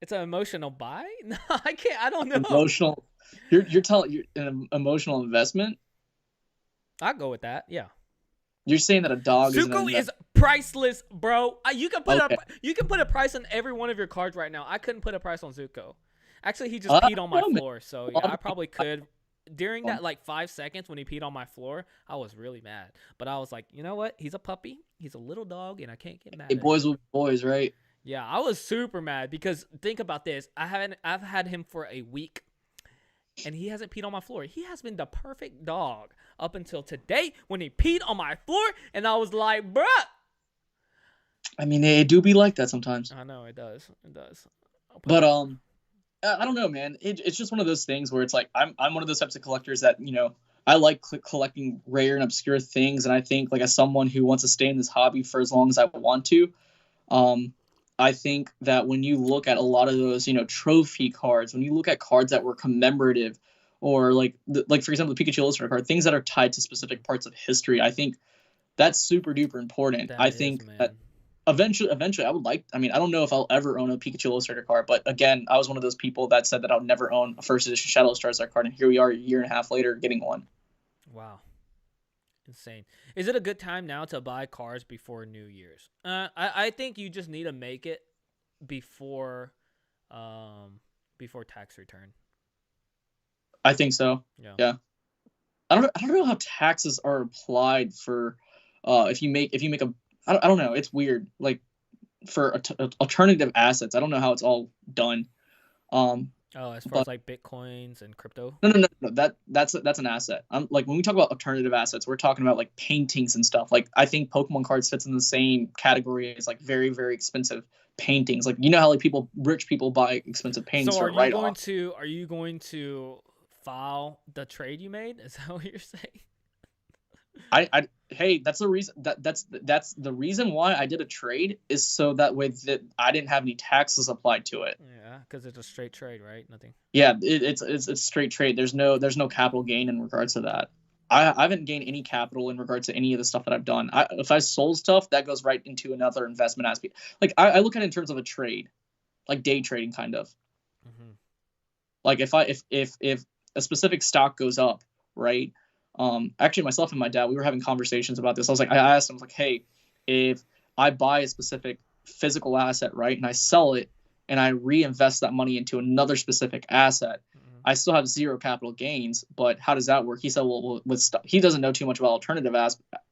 It's an emotional buy? No, I can't. I don't know. Emotional. You're telling you're an emotional investment. I'll go with that. Yeah. You're saying that a dog Zuko is priceless, bro. You can put Okay. you can put a price on every one of your cards right now. I couldn't put a price on Zuko. Actually, he just peed on my floor, so yeah, I probably could. During that like 5 seconds when he peed on my floor, I was really mad. But I was like, you know what? He's a puppy. He's a little dog, and I can't get mad. Hey, at boys him. will be boys, right? Yeah, I was super mad because think about this. I've had him for a week, and he hasn't peed on my floor. He has been the perfect dog up until today when he peed on my floor, and I was like, bruh. I mean, it do be like that sometimes. I know it does. It does. But I don't know, man. It's just one of those things where it's like I'm one of those types of collectors that I like collecting rare and obscure things, and I think like as someone who wants to stay in this hobby for as long as I want to, I think that when you look at a lot of those trophy cards, when you look at cards that were commemorative, or like for example the Pikachu Illustrator card, things that are tied to specific parts of history, I think that's super duper important. I think that eventually I mean, I don't know if I'll ever own a Pikachu Illustrator card, but again, I was one of those people that said that I'll never own a first edition Shadow Charizard card, and here we are a year and a half later getting one. Wow. Insane. Is it a good time now to buy cards before New Year's? I think you just need to make it before tax return. I think so. Yeah. I don't know how taxes are applied for if you make a I don't know. It's weird. Like for alternative assets, I don't know how it's all done. As far as like bitcoins and crypto. No. That's an asset. Like when we talk about alternative assets, we're talking about like paintings and stuff. Like I think Pokemon cards fits in the same category as like very very expensive paintings. Like how like rich people buy expensive paintings So for write-off. are you going to file the trade you made? Is that what you're saying? Hey, that's the reason that's the reason why I did a trade, is so that way that I didn't have any taxes applied to it. Yeah, because it's a straight trade, right? Nothing. Yeah, it's straight trade. There's no capital gain in regards to that. I haven't gained any capital in regards to any of the stuff that I've done. If I sold stuff, that goes right into another investment aspect. Like I look at it in terms of a trade, like day trading kind of. Mm-hmm. Like if a specific stock goes up, right? Actually, myself and my dad, we were having conversations about this. I asked him, I was like, hey, if I buy a specific physical asset, right, and I sell it and I reinvest that money into another specific asset, I still have zero capital gains. But how does that work? He said, well, he doesn't know too much about alternative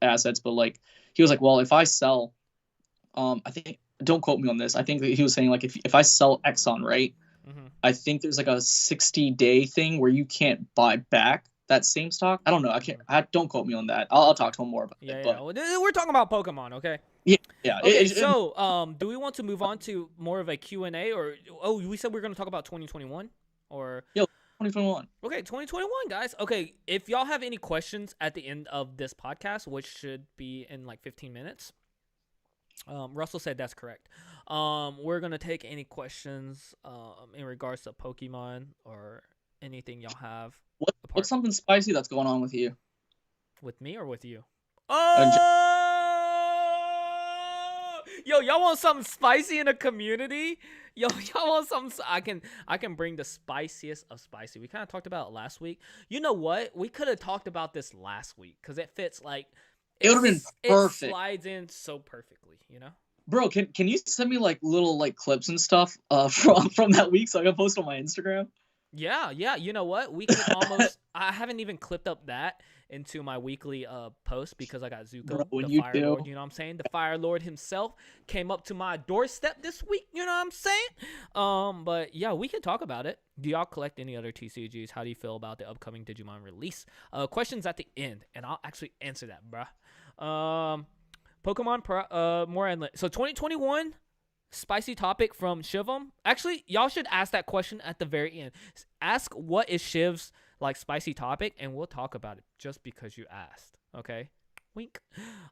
assets, but like he was like, well, if I sell, I think, don't quote me on this, I think that he was saying like if I sell Exxon, right, I think there's like a 60-day thing where you can't buy back that same stock. I don't know. Don't quote me on that. I'll talk to him more about it. But Well, we're talking about Pokemon, okay? Yeah. Okay, do we want to move on to more of a Q&A, or we said we are going to talk about 2021 or 2021. Okay, 2021, guys. Okay, if y'all have any questions at the end of this podcast, which should be in like 15 minutes. Russell said that's correct. We're going to take any questions in regards to Pokemon or anything y'all have. What's something spicy that's going on with you? With me or with you? Oh! Yo, y'all want something spicy in the community? Yo, y'all want something? I can bring the spiciest of spicy. We kind of talked about it last week. You know what? We could have talked about this last week because it fits like it would have been perfect. It slides in so perfectly, you know. Bro, can you send me like little like clips and stuff from that week so I can post on my Instagram? Yeah. You know what? We could almost. I haven't even clipped up that, into my weekly post because I got Bro, Zuko, the when you Fire do, Lord. You know what I'm saying? The Fire Lord himself came up to my doorstep this week. You know what I'm saying? But yeah, we can talk about it. Do y'all collect any other TCGs? How do you feel about the upcoming Digimon release? Questions at the end, and I'll actually answer that, bruh. Pokemon more endless. So 2021 spicy topic from Shivam. Actually, y'all should ask that question at the very end. Ask what is Shiv's like spicy topic, and we'll talk about it just because you asked. Okay, wink.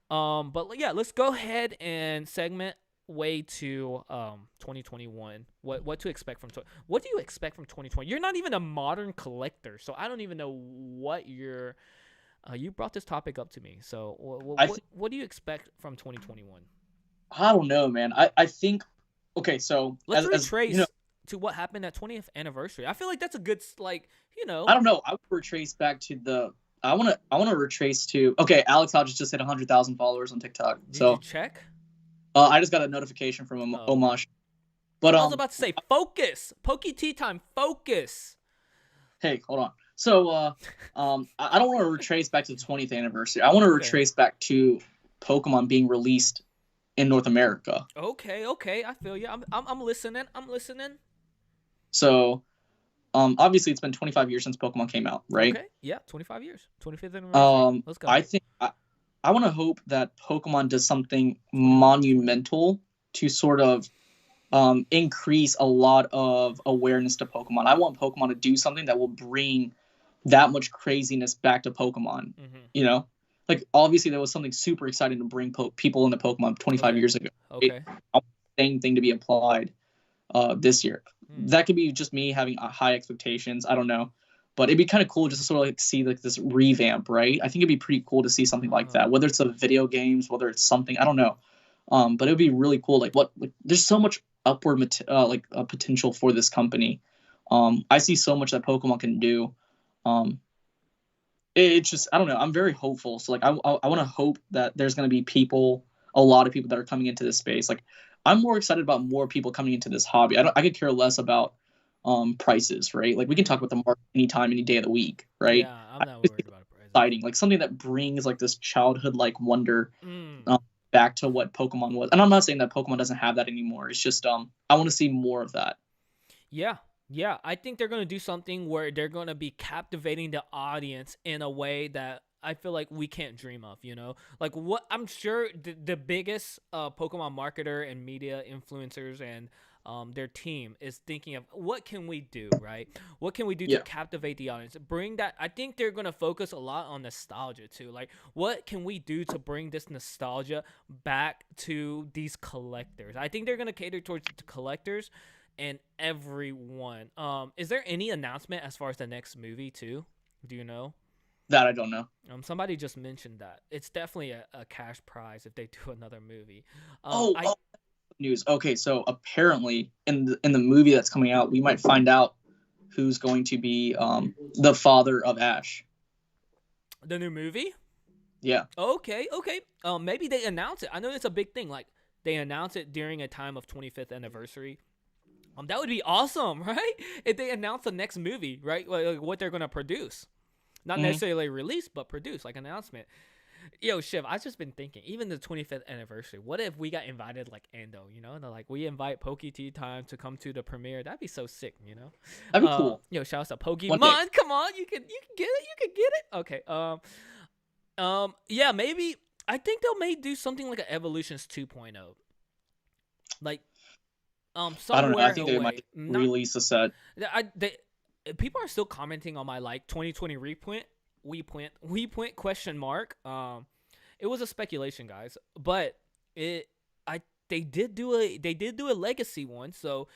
But yeah, let's go ahead and segment way to 2021. What to expect from what do you expect from 2020? You're not even a modern collector, so I don't even know what you're. You brought this topic up to me, so what do you expect from 2021? I don't know, man. I think okay, so Let's as you know, retrace to what happened at 20th anniversary. I feel like that's a good like I don't know. I would retrace back to the. I want to retrace to. Okay, Alex Hodges just hit 100,000 followers on TikTok. Did you So check? I just got a notification from Oh, okay. Omash. But I was about to say focus. Pokey tea time. Focus. hey, hold on. So I don't want to retrace back to the 20th anniversary. I want to Okay. retrace back to Pokemon being released in North America. Okay. I feel you. I'm listening. I'm listening. So obviously it's been 25 years since Pokemon came out, right? Okay. Yeah. 25 years. 25th anniversary. Let's go. I think I want to hope that Pokemon does something 21. monumental to sort of increase a lot of awareness to Pokemon. I want Pokemon to do something that will bring that much craziness back to Pokemon. Mm-hmm. You know, like obviously there was something super exciting to bring people into Pokemon 25 years ago. Okay. I want the same thing to be applied this year. That could be just me having high expectations. I don't know. But it'd be kind of cool just to sort of like see like this revamp, right? I think it'd be pretty cool to see something like that. Whether it's a video games, whether it's something, I don't know. But it would be really cool. Like there's so much upward potential for this company. I see so much that Pokemon can do. It's just I don't know. I'm very hopeful. So like I want to hope that there's going to be a lot of people that are coming into this space. Like I'm more excited about more people coming into this hobby. I could care less about prices, right? Like we can talk about the market anytime, any day of the week, right? Yeah, I'm not worried about prices. Exciting, like something that brings like this childhood like wonder back to what Pokemon was. And I'm not saying that Pokemon doesn't have that anymore. It's just I want to see more of that. Yeah, I think they're going to do something where they're going to be captivating the audience in a way that I feel like we can't dream of, you know? Like what I'm sure the biggest Pokemon marketer and media influencers and their team is thinking of what can we do, right? What can we do to captivate the audience? Bring that. I think they're going to focus a lot on nostalgia too. Like what can we do to bring this nostalgia back to these collectors? I think they're going to cater towards the collectors and everyone. Is there any announcement as far as the next movie too? Do you know? That I don't know. Somebody just mentioned that it's definitely a cash prize if they do another movie. News. Okay, so apparently in the movie that's coming out, we might find out who's going to be the father of Ash. The new movie? Yeah. Okay. Maybe they announce it. I know it's a big thing. Like they announce it during a time of 25th anniversary. That would be awesome, right? If they announce the next movie, right? Like what they're gonna produce, not necessarily release, but produce, like an announcement. Yo, Shiv, I've just been thinking, even the 25th anniversary, what if we got invited like Endo, you know? And like we invite Poke Tea Time to come to the premiere. That'd be so sick, you know? That'd be cool. Yo, shout out to Pokemon. Come on, you can get it. You can get it. Okay. Yeah, maybe I think they'll may do something like an Evolutions 2.0. Like somewhere I don't know. I think away. they might release a set. People are still commenting on my like 2020 reprint. We point question mark. It was a speculation, guys, but they did do a legacy one, so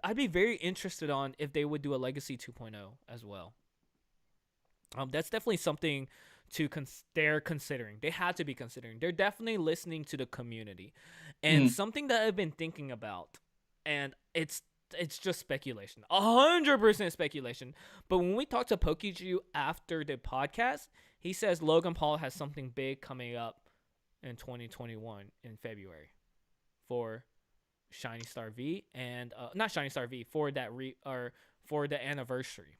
I'd be very interested on if they would do a legacy 2.0 as well. That's definitely something they're considering. They had to be considering. They're definitely listening to the community, and something that I've been thinking about, and it's just speculation, 100% speculation. But when we talked to Pokeju after the podcast, he says Logan Paul has something big coming up in 2021 in February for Shiny Star V and not Shiny Star V for that for the anniversary.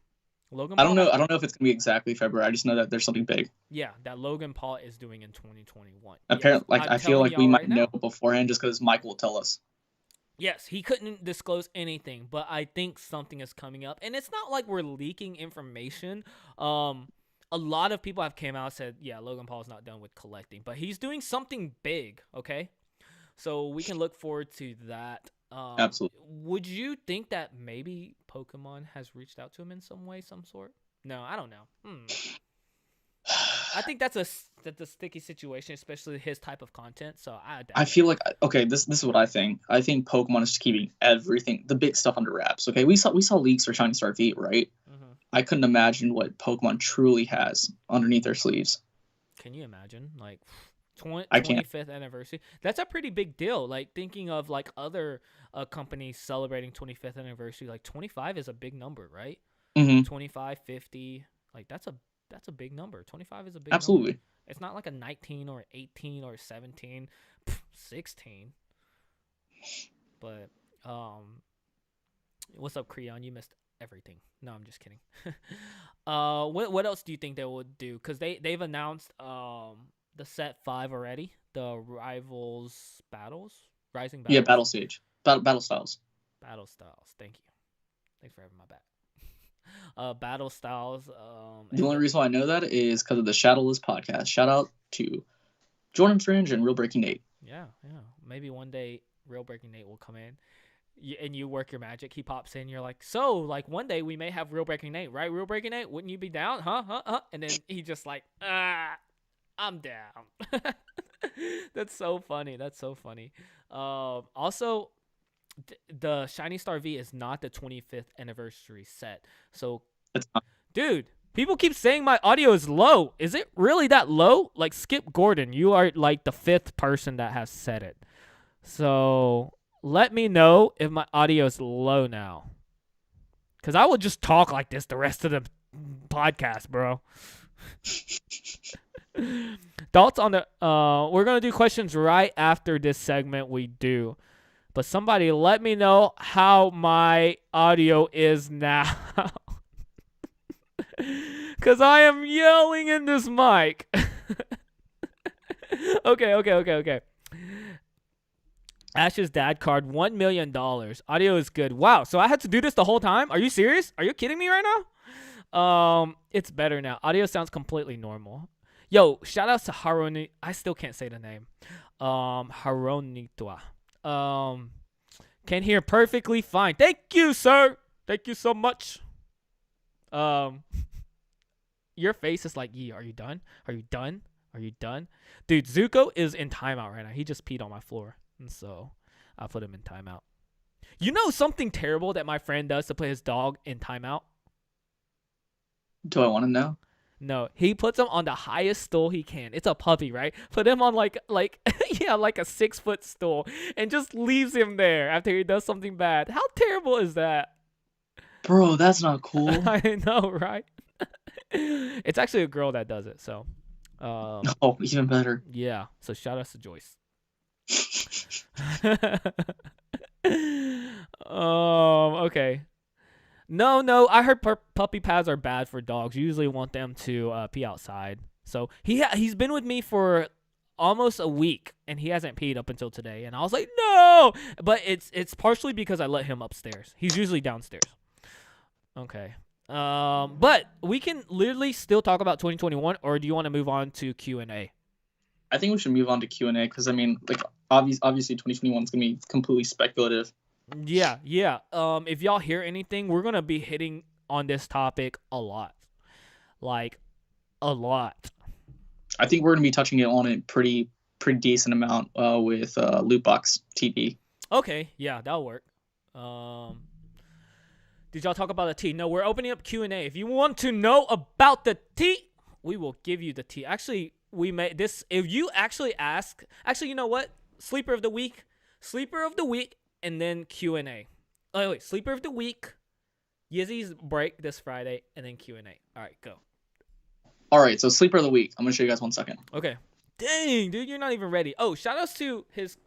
Logan I Paul. don't know if it's gonna be exactly February. I just know that there's something big. Yeah, that Logan Paul is doing in 2021. Yes, Apparently, like I'm I feel telling like we y'all might right know now. beforehand just because Mike will tell us. Yes, he couldn't disclose anything, but I think something is coming up, and it's not like we're leaking information. A lot of people have came out and said, yeah, Logan Paul is not done with collecting, but he's doing something big. Okay, so we can look forward to that. Absolutely. Would you think that maybe Pokemon has reached out to him in some way, some sort? No, I don't know. I think that's a sticky situation, especially his type of content. So I doubt I feel like okay, this is what I think. I think Pokemon is just keeping everything, the big stuff, under wraps. Okay, we saw leaks for Shiny Star V, right? Mm-hmm. I couldn't imagine what Pokemon truly has underneath their sleeves. Can you imagine, like, I can't. 25th anniversary? That's a pretty big deal. Like, thinking of like other companies celebrating 25th anniversary, like 25 is a big number, right? Mm-hmm. 25, 50, like that's a big number. 25 is a big number. Absolutely. It's not like a 19 or 18 or 17, 16. But what's up, Creon? You missed everything. No, I'm just kidding. What else do you think they would do? Because they've announced the set 5 already, the Rivals Battles, Rising Battles. Yeah, Battle Stage, Battle Styles. Battle Styles. Thank you. Thanks for having my back. Battle Styles. The only reason why I know that is because of the Shadowless podcast. Shout out to Jordan Fringe and Real Breaking Nate. Yeah. Maybe one day Real Breaking Nate will come in, and you work your magic. He pops in. You're like, so like one day we may have Real Breaking Nate, right? Real Breaking Nate, wouldn't you be down? Huh? And then he just like, I'm down. That's so funny. Also, the Shiny Star V is not the 25th anniversary set. So, dude, people keep saying my audio is low. Is it really that low? Like, Skip Gordon, you are like the 5th person that has said it. So, let me know if my audio is low now. Because I will just talk like this the rest of the podcast, bro. Thoughts on the we're gonna do questions right after this segment. We do, but somebody let me know how my audio is now, because I am yelling in this mic. Okay. Ash's dad card, $1 million. Audio is good. Wow, so I had to do this the whole time? Are you serious? Are you kidding me right now? It's better now. Audio sounds completely normal. Yo, shout outs to Haroni. I still can't say the name. Haronitwa. Can hear perfectly fine. Thank you, sir. Thank you so much. Your face is like, yeah, are you done? Are you done? Dude, Zuko is in timeout right now. He just peed on my floor. And so I'll put him in timeout. You know something terrible that my friend does to put his dog in timeout? Do I want to know? No, he puts him on the highest stool he can. It's a puppy, right? Put him on like yeah, like a 6-foot stool, and just leaves him there after he does something bad. How terrible is that? Bro, that's not cool. I know, right? It's actually a girl that does it, so. Oh, even better. Yeah, so shout out to Joyce. Okay. No, I heard puppy pads are bad for dogs. You usually want them to pee outside. So he's been with me for almost a week, and he hasn't peed up until today. And I was like, no! But it's partially because I let him upstairs. He's usually downstairs. Okay. But we can literally still talk about 2021, or do you want to move on to Q&A? I think we should move on to Q&A because, I mean, like, obviously 2021 is going to be completely speculative. Yeah. If y'all hear anything, we're going to be hitting on this topic a lot. Like, a lot. I think we're going to be touching it on a pretty decent amount with LootboxTV. Okay, yeah, that'll work. Did y'all talk about the tea? No, we're opening up Q&A. If you want to know about the tea, we will give you the tea. Actually, we made this. If you actually ask, you know what? Sleeper of the week, and then Q&A. Oh wait, sleeper of the week, Yizzy's break this Friday, and then Q&A. All right, go. All right, so sleeper of the week. I'm gonna show you guys 1 second. Okay. Dang, dude, you're not even ready. Oh, shout outs to his.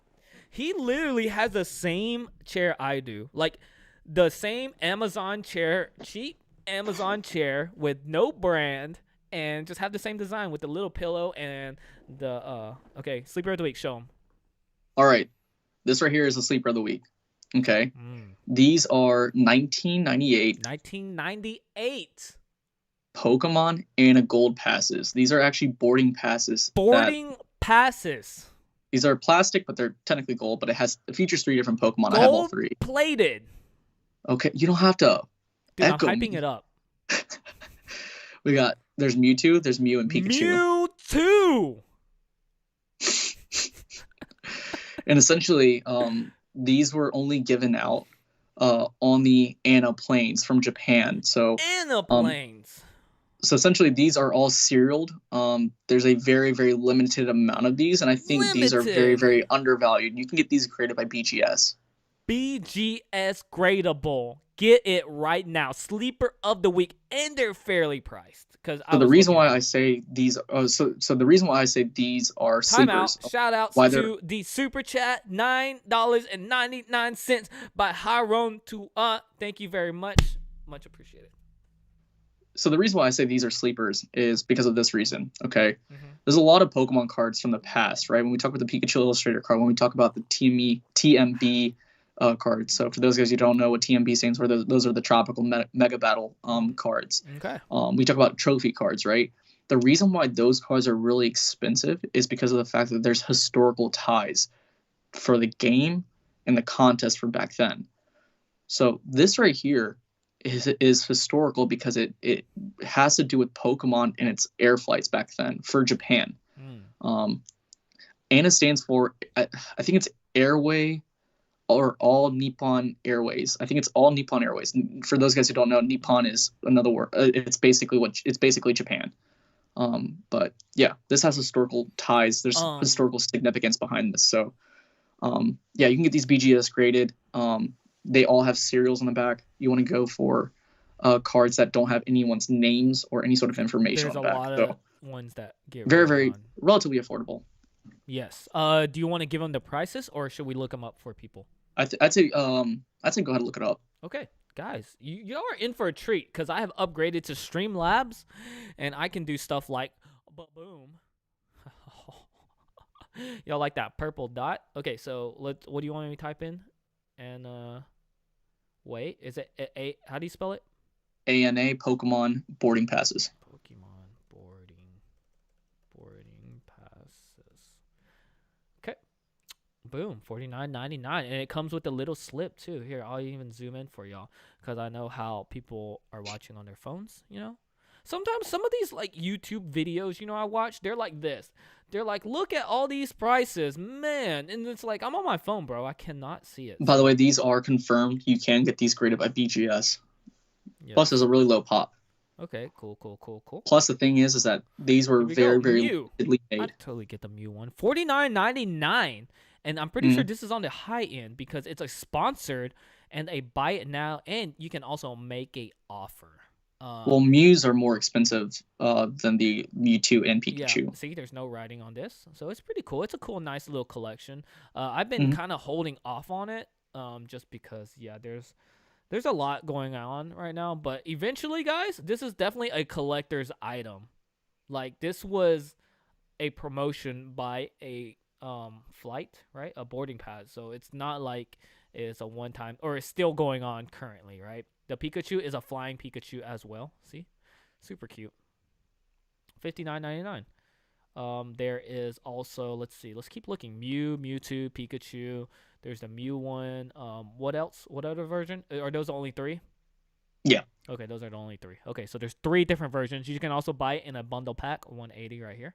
He literally has the same chair I do, like the same Amazon chair cheap. Amazon chair with no brand and just have the same design with the little pillow and the okay, sleeper of the week, show them. All right. This right here is the sleeper of the week. Okay. Mm. These are 1998 1998 Pokemon Anna Gold passes. These are actually boarding passes. boarding passes. These are plastic, but they're technically gold, but it features 3 different Pokemon. Gold I have all 3. Plated. Okay, you don't have to Dude, echo I'm hyping me. it up. There's Mewtwo, there's Mew and Pikachu. Mewtwo. And essentially, these were only given out on the Anna planes from Japan. So Anna planes. So essentially, these are all serialed. There's a very, very limited amount of these, and I think these are very, very undervalued. You can get these graded by BGS. BGS gradable. Get it right now. Sleeper of the week, and they're fairly priced. Because So the reason why I say these, the reason why I say these are sleepers. Shout outs to the super chat, $9.99 by Haron to thank you very much. Much appreciated. So the reason why I say these are sleepers is because of this reason, okay? There's a lot of Pokemon cards from the past, right? When we talk about the Pikachu Illustrator card, when we talk about the TMB cards. So for those guys who don't know what TMB stands for, those are the Tropical Mega Battle cards. Okay. We talk about trophy cards, right? The reason why those cards are really expensive is because of the fact that there's historical ties for the game and the contest from back then. So this right here is historical because it has to do with Pokemon and its air flights back then for Japan. ANA stands for, I think it's Airway or All Nippon Airways. I think it's All Nippon Airways. For those guys who don't know, Nippon is another word. It's basically Japan. But yeah, this has historical ties. There's historical significance behind this. So yeah, you can get these BGS graded. They all have serials on the back. You want to go for cards that don't have anyone's names or any sort of information on the back. There's a lot of ones that get very, very relatively affordable. Yes. Do you want to give them the prices, or should we look them up for people? I'd say go ahead and look it up. Okay, guys, y'all are in for a treat because I have upgraded to Streamlabs, and I can do stuff like boom. Y'all like that purple dot? Okay, so what do you want me to type in? And wait, is it a? How do you spell it? ANA Pokemon boarding passes. Pokemon boarding passes. Okay. Boom, $49.99, and it comes with a little slip too. Here, I'll even zoom in for y'all because I know how people are watching on their phones. You know, sometimes some of these like YouTube videos, I watch, they're like this. They're like, look at all these prices, man. And it's like, I'm on my phone, bro. I cannot see it. By the way, these are confirmed. You can get these graded by BGS. Yes. Plus, there's a really low pop. Okay, cool. Plus, the thing is that these were very, very limitedly made. I totally get the Mew one. $49.99. And I'm pretty sure this is on the high end because it's a sponsored and a buy it now. And you can also make a offer. Well, Mews are more expensive than the Mewtwo and Pikachu. Yeah, see, there's no writing on this, so it's pretty cool. It's a cool, nice little collection. I've been kind of holding off on it, just because, yeah, there's a lot going on right now. But eventually, guys, this is definitely a collector's item. Like, this was a promotion by a flight, right? A boarding pass. So it's not like it's a one-time, or it's still going on currently, right? The Pikachu is a flying Pikachu as well. See? Super cute. $59.99. There is also, let's see. Let's keep looking. Mew, Mewtwo, Pikachu. There's the Mew one. What else? What other version? Are those the only 3? Yeah. Okay, those are the only 3. Okay, so there's 3 different versions. You can also buy it in a bundle pack. $180 right here.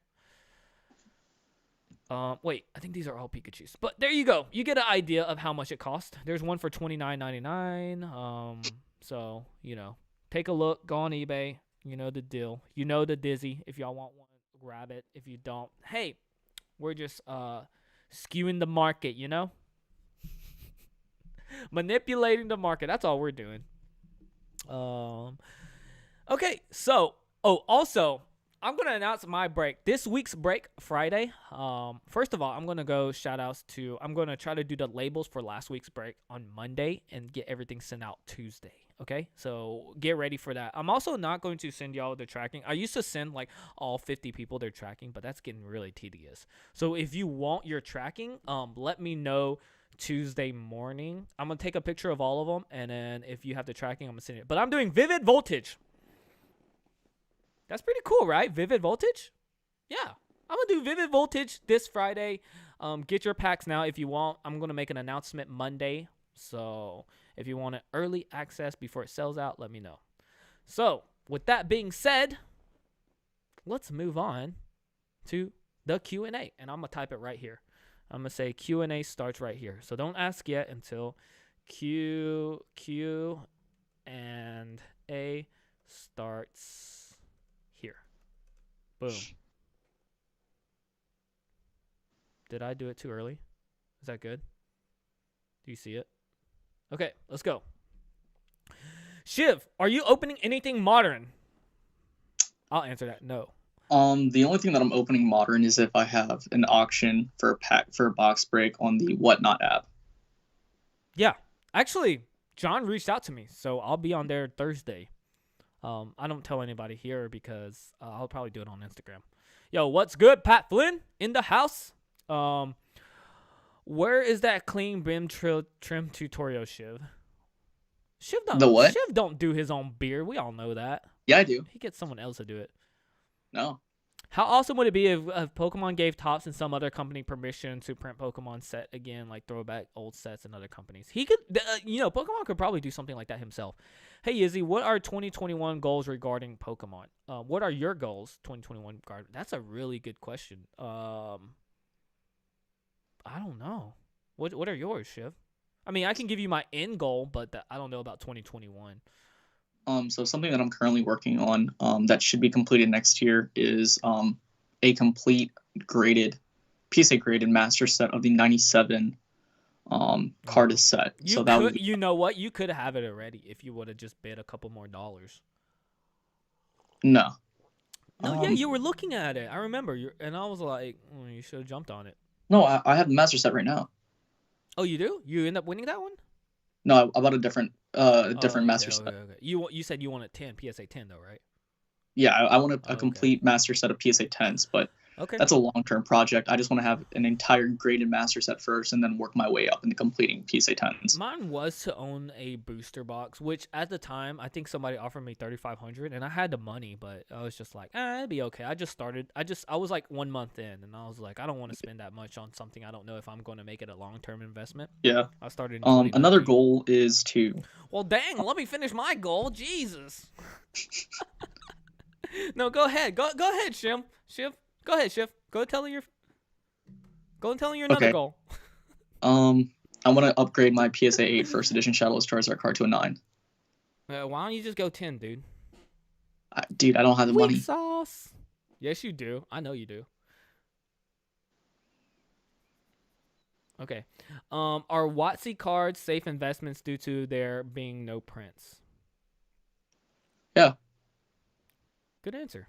Wait, I think these are all Pikachus. But there you go. You get an idea of how much it costs. There's one for $29.99. So, take a look. Go on eBay. You know the deal. You know the Dizzy. If y'all want one, grab it. If you don't, hey, we're just skewing the market, manipulating the market. That's all we're doing. Okay, so, also, I'm gonna announce my break. This week's break, Friday. First of all, I'm gonna go shout outs to. I'm gonna try to do the labels for last week's break on Monday and get everything sent out Tuesday. Okay, so get ready for that. I'm also not going to send y'all the tracking. I used to send like all 50 people their tracking, but that's getting really tedious. So if you want your tracking, let me know Tuesday morning. I'm gonna take a picture of all of them, and then if you have the tracking, I'm gonna send it. But I'm doing Vivid Voltage. That's pretty cool, right? Vivid Voltage? Yeah. I'm going to do Vivid Voltage this Friday. Get your packs now if you want. I'm going to make an announcement Monday. So if you want it early access before it sells out, let me know. So with that being said, let's move on to the Q&A. And I'm going to type it right here. I'm going to say Q&A starts right here. So don't ask yet until Q and A starts here. Boom. Did I do it too early? Is that good? Do you see it? Okay, let's go. Shiv, are you opening anything modern? I'll answer that. No. The only thing that I'm opening modern is if I have an auction for a box break on the Whatnot app. Yeah. Actually, John reached out to me, so I'll be on there Thursday. I don't tell anybody here because I'll probably do it on Instagram. Yo, what's good, Pat Flynn in the house? Where is that clean brim trim tutorial, Shiv? Shiv don't do his own beard. We all know that. Yeah, I do. He gets someone else to do it. No. How awesome would it be if Pokemon gave Topps and some other company permission to print Pokemon set again, like throwback old sets in other companies? He could, Pokemon could probably do something like that himself. Hey, Yizzy, what are 2021 goals regarding Pokemon? What are your goals 2021 regarding? That's a really good question. I don't know. What are yours, Shiv? I mean, I can give you my end goal, but I don't know about 2021. So something that I'm currently working on, that should be completed next year is a complete PSA graded master set of the 97 card set. You know what? You could have it already if you would have just bid a couple more dollars. No. No, yeah, you were looking at it. I remember. And I was like, you should have jumped on it. No, I have the master set right now. Oh, you do? You end up winning that one? No, I bought a different master set. Okay. You said you wanted 10 PSA 10 though, right? Yeah, I want a complete master set of PSA 10s, but that's a long-term project. I just want to have an entire graded master set first and then work my way up into completing PSA 10s. Mine was to own a booster box, which at the time, I think somebody offered me $3,500 and I had the money, but I was just like, it'd be okay. I just started. I was like 1 month in and I was like, I don't want to spend that much on something I don't know if I'm going to make it a long-term investment. Yeah. I started in another goal is to... Well, dang, let me finish my goal. Jesus. No, go ahead. Go ahead, Shiv. Go ahead, Shiv. Go and tell her your another goal. I want to upgrade my PSA 8 first edition Shadowless Charizard card to a 9. Why don't you just go 10, dude? Dude, I don't have the money. Sauce. Yes, you do. I know you do. Okay. Are WotC cards safe investments due to there being no prints? Yeah. Good answer.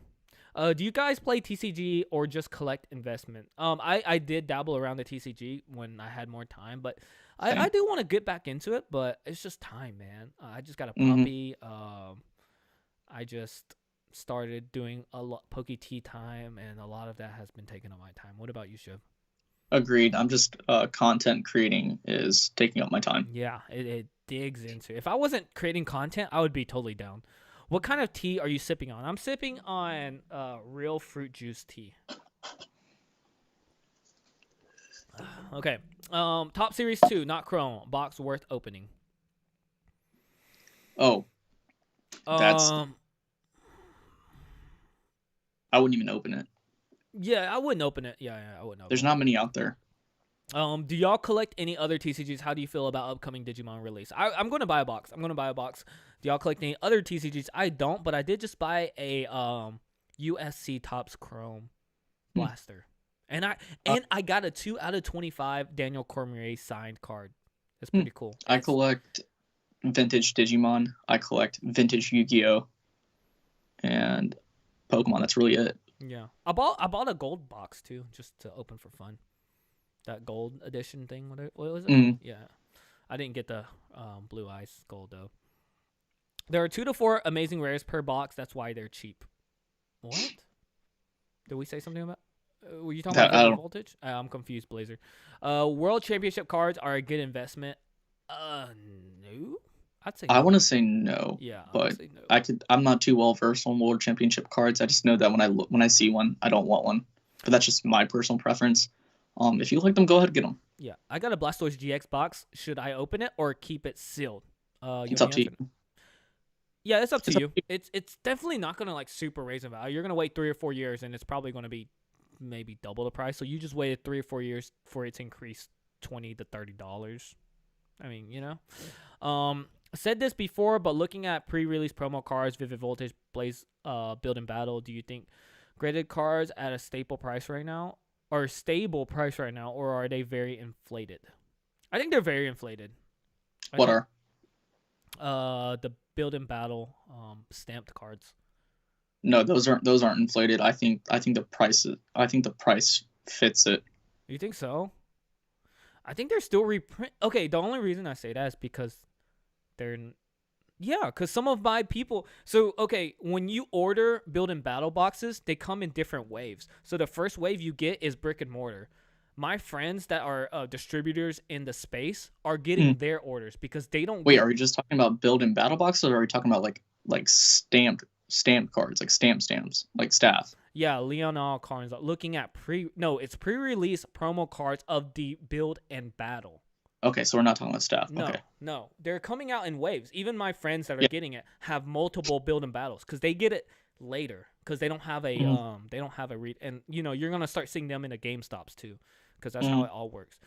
Do you guys play TCG or just collect investment? I did dabble around the TCG when I had more time, but I do want to get back into it, but it's just time, man. I just got a puppy. I just started doing a lot Poke Tea time, and a lot of that has been taking up my time. What about you, Shiv? Agreed. I'm just content creating is taking up my time. Yeah, it digs into. If I wasn't creating content, I would be totally down. What kind of tea are you sipping on? I'm sipping on real fruit juice tea. Okay. Top Series 2, not Chrome. Box worth opening. Oh. That's... I wouldn't even open it. Yeah, I wouldn't open it. Yeah, I wouldn't open it. There's not many out there. Do y'all collect any other TCGs? How do you feel about upcoming Digimon release? I'm going to buy a box. Do y'all collect any other TCGs? I don't, but I did just buy a USC Topps Chrome blaster. And I got a 2 out of 25 Daniel Cormier signed card. It's pretty cool. I collect vintage Digimon. I collect vintage Yu-Gi-Oh! And Pokemon. That's really it. Yeah, I bought a gold box too, just to open for fun. That gold edition thing. What was it called? Mm. Yeah, I didn't get the blue eyes gold though. There are 2 to 4 amazing rares per box. That's why they're cheap. What? Did we say something about? Were you talking about I Vivid don't. Voltage? I'm confused, Blazer. World Championship cards are a good investment. No. I'd say I no. want to say no, Yeah, I would but say no. I'm not too well versed on World Championship cards. I just know that when I see one, I don't want one. But that's just my personal preference. If you like them, go ahead and get them. Yeah, I got a Blastoise GX box. Should I open it or keep it sealed? You It's want up me to to you. answer? Yeah, it's up to It's up you. to you. It's definitely not gonna like super raise in value. You're gonna wait 3 or 4 years, and it's probably gonna be maybe double the price. So you just waited 3 or 4 years for it to increase $20 to $30. I mean, said this before, but looking at pre-release promo cards, Vivid Voltage, Blaze, Build and Battle, do you think graded cards at a stable price right now, or are they very inflated? I think they're very inflated. What are? The Build and Battle stamped cards. No, those aren't inflated. I think the price fits it. You think so? I think they're still reprint. Okay, the only reason I say that is because they're because some of my people. So okay, when you order Build and Battle boxes, they come in different waves. So the first wave you get is brick and mortar. My friends that are distributors in the space are getting their orders because they don't. Wait, are we just talking about build and battle boxes, or are we talking about like stamped cards, like stamps, like staff? Yeah, Leonel cards. Looking at it's pre-release promo cards of the Build and Battle. Okay, so we're not talking about staff. No, Okay. no, they're coming out in waves. Even my friends that are Yeah. getting it have multiple Build and Battles because they get it later because they don't have a read. And you're gonna start seeing them in the GameStops too, because that's how it all works.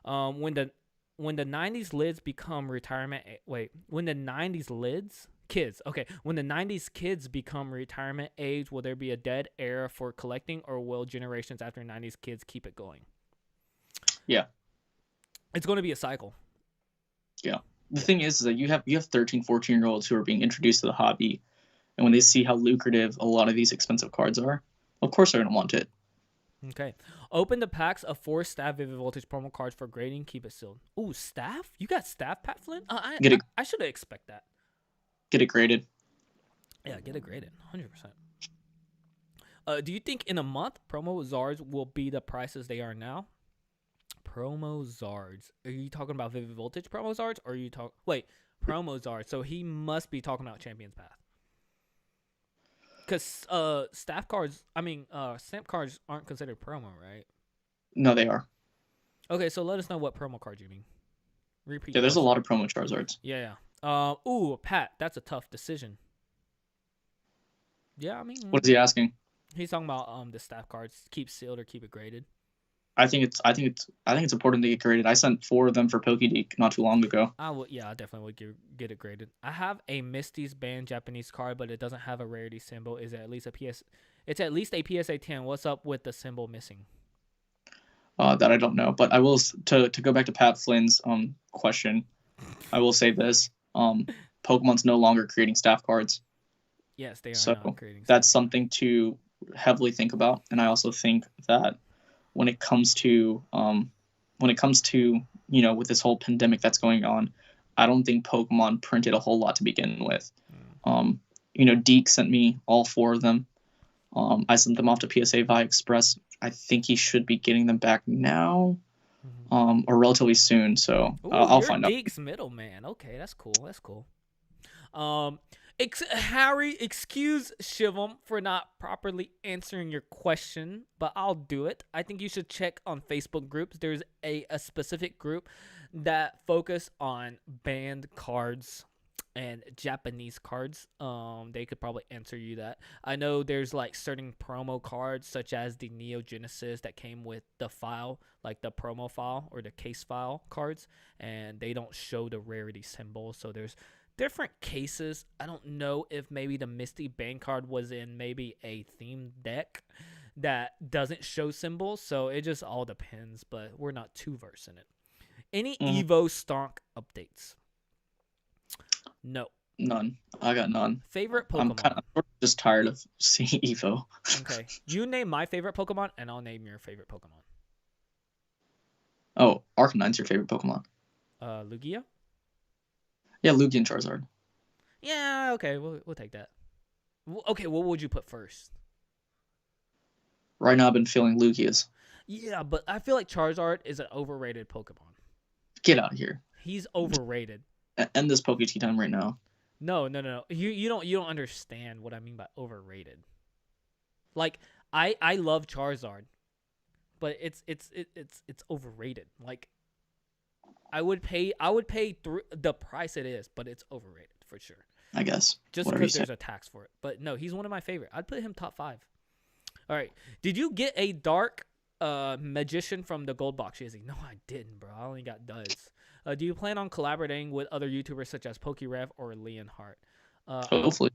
When the '90s lids become retirement. When the '90s kids. Okay, when the '90s kids become retirement age, will there be a dead era for collecting, or will generations after '90s kids keep it going? Yeah. It's going to be a cycle. Yeah. The thing is that you have 13, 14-year-olds who are being introduced to the hobby, and when they see how lucrative a lot of these expensive cards are, of course they're going to want it. Okay. Open the packs of 4 staff Vivid Voltage promo cards for grading. Keep it sealed. Ooh, staff? You got staff, Pat Flynn? I should have expect that. Get it graded. Yeah, get it graded. 100%. Do you think in a month promo Zards will be the prices they are now? Promo Zards. Are you talking about Vivid Voltage promo Zards, or are you promo Zards? So he must be talking about Champions Path. Because stamp cards aren't considered promo, right? No, they are. Okay, so let us know what promo cards you mean. Repeat. Yeah, there's a lot of promo Charizards. Yeah. Pat, that's a tough decision. Yeah, I mean, What is he asking? he's talking about the staff cards. Keep sealed or keep it graded. I think it's important to get graded. I sent 4 of them for PokéDeek not too long ago. I definitely would get it graded. I have a Misty's banned Japanese card, but it doesn't have a rarity symbol. Is it at least a PS? It's at least a PSA 10. What's up with the symbol missing? That I don't know, but I will to go back to Pat Flynn's question. I will say this: Pokemon's no longer creating staff cards. Yes, they are So not creating. that's something to heavily think about. And I also think that when it comes to with this whole pandemic that's going on, I don't think Pokemon printed a whole lot to begin with. Deke sent me all 4 of them. I sent them off to PSA via Express. I think he should be getting them back now, or relatively soon. So I'll find out. Deke's middleman. Okay, that's cool. That's cool. Harry, excuse Shivam for not properly answering your question, but I'll do it. I think you should check on Facebook groups. There's a specific group that focus on banned cards and Japanese cards. They could probably answer you that. I know there's like certain promo cards such as the Neo Genesis that came with the file, like the promo file or the case file cards, and they don't show the rarity symbol. So there's different cases. I don't know if maybe the Misty Bang card was in maybe a themed deck that doesn't show symbols, so it just all depends, but we're not too versed in it. Any Evo Stonk updates? No. None. I got none. Favorite I'm Pokemon. just tired of seeing Evo. Okay, you name my favorite Pokemon, and I'll name your favorite Pokemon. Oh, Arcanine's your favorite Pokemon. Lugia. Yeah, Lugia and Charizard. Yeah, okay, we'll take that. Okay, what would you put first? Right now, I've been feeling Lugia's. Yeah, but I feel like Charizard is an overrated Pokemon. Get out of here. He's overrated. End this Poke Tea time right now. No. You don't understand what I mean by overrated. Like I love Charizard, but it's overrated. Like I would pay the price it is, but it's overrated for sure. I guess. Just Whatever you because say. there's a tax for it. But no, he's one of my favorite. I'd put him top 5. All right. Did you get a dark magician from the gold box, Yizzy? No, I didn't, bro. I only got duds. Do you plan on collaborating with other YouTubers such as PokeRev or Leonhardt? Hopefully.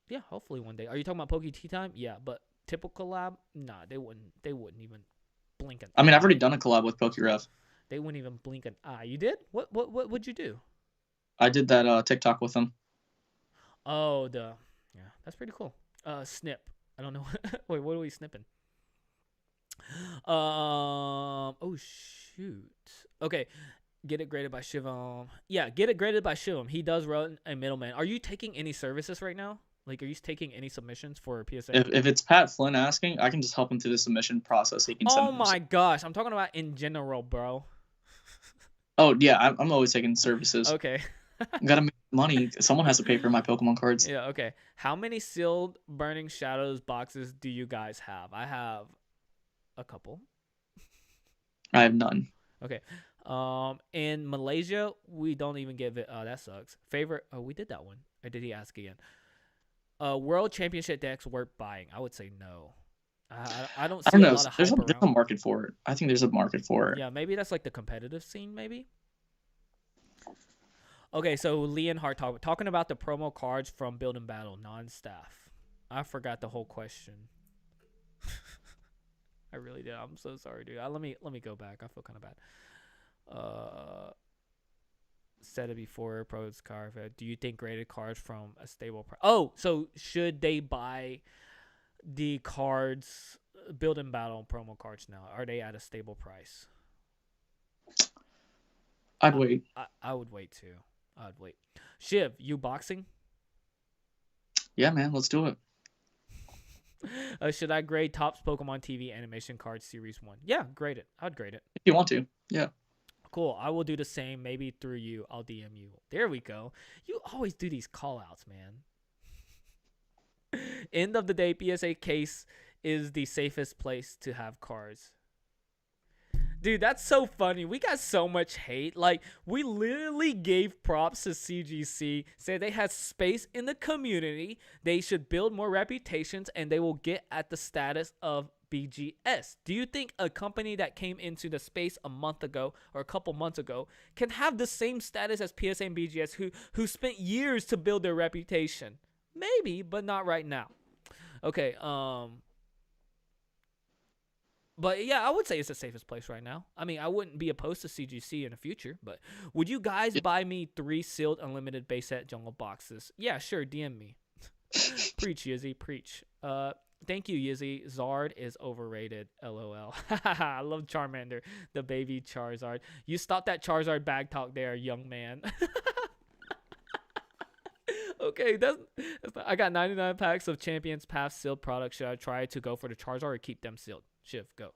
Yeah, hopefully one day. Are you talking about Poke Tea Time? Yeah, but typical collab? Nah, they wouldn't even blink an eye. I mean, I've already done a collab with PokeRev. They wouldn't even blink an eye. You did? What would you do? I did that TikTok with them. Oh, yeah, that's pretty cool. Snip. I don't know. Wait, what are we snipping? Oh shoot. Okay. Get it graded by Shivam. Yeah, get it graded by Shivam. He does run a middleman. Are you taking any services right now? Like, are you taking any submissions for PSA? If it's Pat Flynn asking, I can just help him through the submission process. He can send. Oh my gosh, I'm talking about in general, bro. Oh yeah, I'm always taking services. Okay. Gotta make money. Someone has to pay for my Pokemon cards. Yeah. Okay. How many sealed Burning Shadows boxes do you guys have? I have a couple. I have none. Okay. In Malaysia, we don't even give it. Oh, that sucks. Favorite? Oh, we did that one. Or did he ask again? World Championship decks worth buying? I would say no. I don't see I don't know. a lot of There's hype a around. market for it. I think there's a market for it. Yeah, maybe that's like the competitive scene, maybe. Okay, so Leonhardt talking about the promo cards from Build and Battle non-staff. I forgot the whole question. I really did. I'm so sorry, dude. Let me go back. I feel kind of bad. Said it before. Pros card. Do you think graded cards from a stable price? Oh, so should they buy the cards, Build and Battle promo cards now? Are they at a stable price? I'd wait. I would wait too. I'd wait. Shiv, you boxing? Yeah, man. Let's do it. Should I grade Topps Pokemon TV Animation Cards Series 1? Yeah, grade it. I'd grade it. If you want to. Yeah. Cool. I will do the same. Maybe through you. I'll DM you. There we go. You always do these call outs, man. End of the day, PSA case is the safest place to have cards. Dude, that's so funny. We got so much hate. Like, we literally gave props to CGC, said they had space in the community, they should build more reputations, and they will get at the status of BGS. Do you think a company that came into the space a month ago or a couple months ago can have the same status as PSA and BGS who spent years to build their reputation? Maybe, but not right now. Okay, but yeah, I would say it's the safest place right now. I mean, I wouldn't be opposed to CGC in the future, but would you guys buy me 3 sealed unlimited base set jungle boxes? Yeah, sure, DM me. Preach, Yizzy, preach. Thank you, Yizzy. Zard is overrated. LOL. I love Charmander, the baby Charizard. You stop that Charizard bag talk there, young man. Okay, that's not, I got 99 packs of Champions Path sealed products. Should I try to go for the Charizard or keep them sealed? Shiv, go.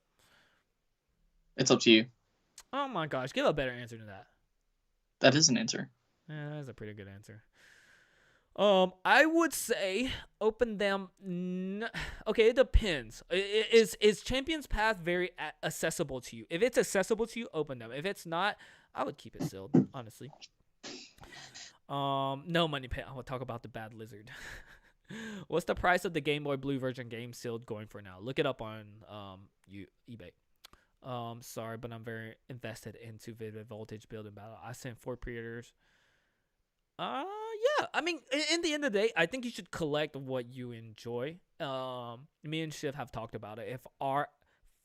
It's up to you. Oh my gosh, give a better answer than that. That is an answer. Yeah, that's a pretty good answer. I would say open them. Okay, it depends. Is Champions Path very accessible to you? If it's accessible to you, open them. If it's not, I would keep it sealed, honestly. No money pay. I will talk about the bad lizard. What's the price of the Game Boy Blue version game sealed going for now? Look it up on eBay. Sorry, but I'm very invested into Vivid Voltage Build and Battle. I sent 4 pre-orders. Yeah. I mean, in the end of the day, I think you should collect what you enjoy. Me and Shiv have talked about it. If our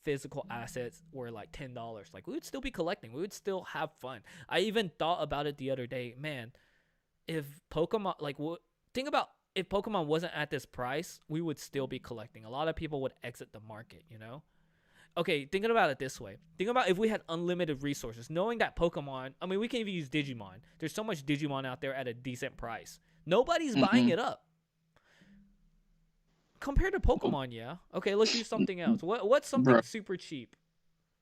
physical assets were like $10, like we would still be collecting. We would still have fun. I even thought about it the other day. Man, if Pokemon think about if Pokemon wasn't at this price, we would still be collecting. A lot of people would exit the market, you know? Okay, thinking about it this way. Think about if we had unlimited resources, knowing that Pokemon, I mean, we can even use Digimon. There's so much Digimon out there at a decent price. Nobody's buying it up. Compared to Pokemon, yeah. Okay, let's use something else. What's something super cheap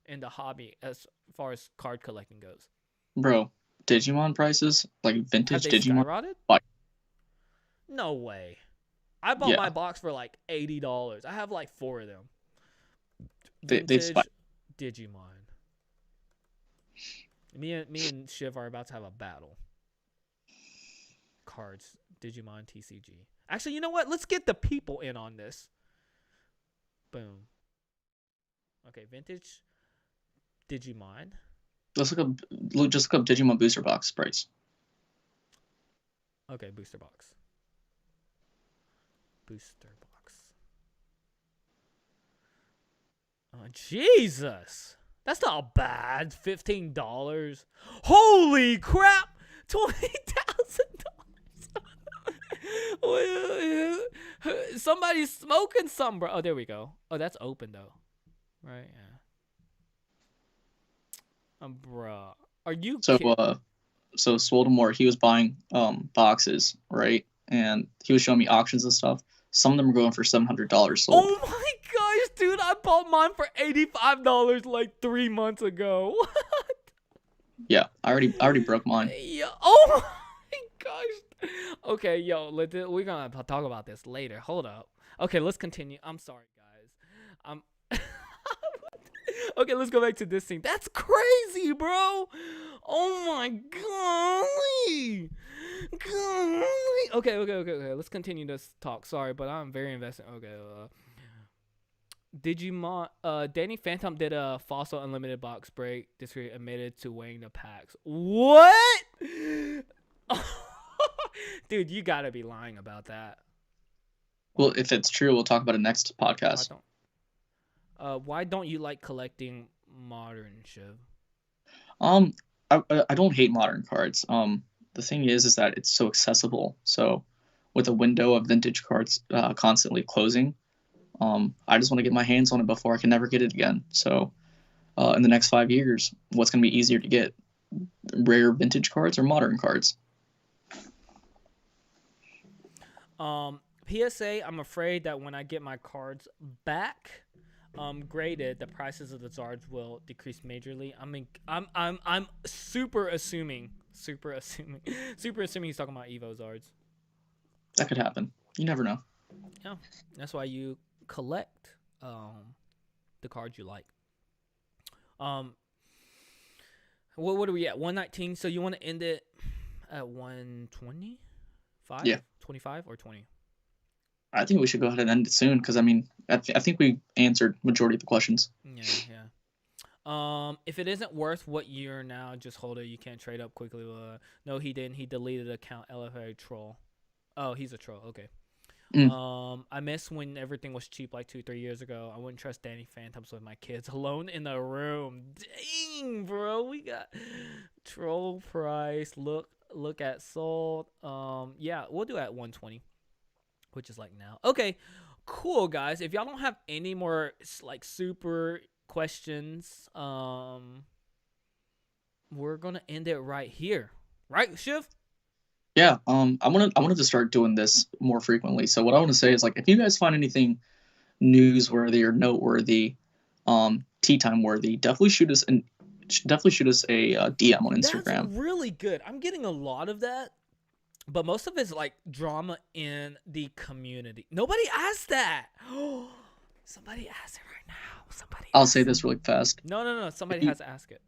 in the hobby as far as card collecting goes? Bro, Digimon prices, like vintage Have they Digimon. skyrocketed? No way. I bought my box for like $80. I have like 4 of them. Vintage Digimon. Me and Shiv are about to have a battle. Cards, Digimon, TCG. Actually, you know what? Let's get the people in on this. Boom. Okay, vintage Digimon. Just look up Digimon booster box price. Okay, booster box. Booster box. Oh, Jesus. That's not bad. $15. Holy crap! $20,000. Somebody's smoking some, bro. Oh, there we go. Oh, that's open though. Right? Yeah. Bro. Are you kidding? So Swoldemort, he was buying boxes, right? And he was showing me auctions and stuff. Some of them are going for $700 sold. Oh my gosh, dude! I bought mine for $85 like 3 months ago. What? Yeah, I already broke mine. Yeah. Oh my gosh. Okay, yo, we're gonna talk about this later. Hold up. Okay, let's continue. I'm sorry, guys. Okay, let's go back to this scene. That's crazy, bro. Oh my golly. Okay. Let's continue this talk. Sorry, but I'm very invested. Okay. Digimon. Danny Phantom did a Fossil Unlimited box break. This week admitted to weighing the packs. What? Dude, you gotta be lying about that. Well, if it's true, we'll talk about it next podcast. Why don't you like collecting modern, Shiv? I don't hate modern cards. The thing is that it's so accessible. So, with a window of vintage cards constantly closing, I just want to get my hands on it before I can never get it again. So, in the next 5 years, what's going to be easier to get? Rare vintage cards or modern cards? PSA, I'm afraid that when I get my cards back graded, the prices of the Zards will decrease majorly. I mean, I'm super assuming he's talking about Evo Zards. That could happen. You never know. Yeah, that's why you collect the cards you like. What are we at? 119. So you want to end it at 125? Yeah. 25 or 20? I think we should go ahead and end it soon because, I mean, I think we answered majority of the questions. Yeah. If it isn't worth what you're now, just hold it. You can't trade up quickly. No, he didn't. He deleted account. LFA troll. Oh, he's a troll. Okay. I miss when everything was cheap like 2-3 years ago. I wouldn't trust Danny Phantoms with my kids alone in the room. Dang, bro. We got troll price. Look at sold. Yeah, we'll do it at 120. Which is like now. Okay, cool, guys. If y'all don't have any more like super questions, we're gonna end it right here, right, Shiv? Yeah. I wanted to start doing this more frequently. So what I want to say is, like, if you guys find anything newsworthy or noteworthy, tea time worthy, definitely shoot us a DM on Instagram. That's really good. I'm getting a lot of that. But most of it's like drama in the community. Nobody asked that. Somebody asked it right now. I'll say this really fast. No. Somebody has to ask it.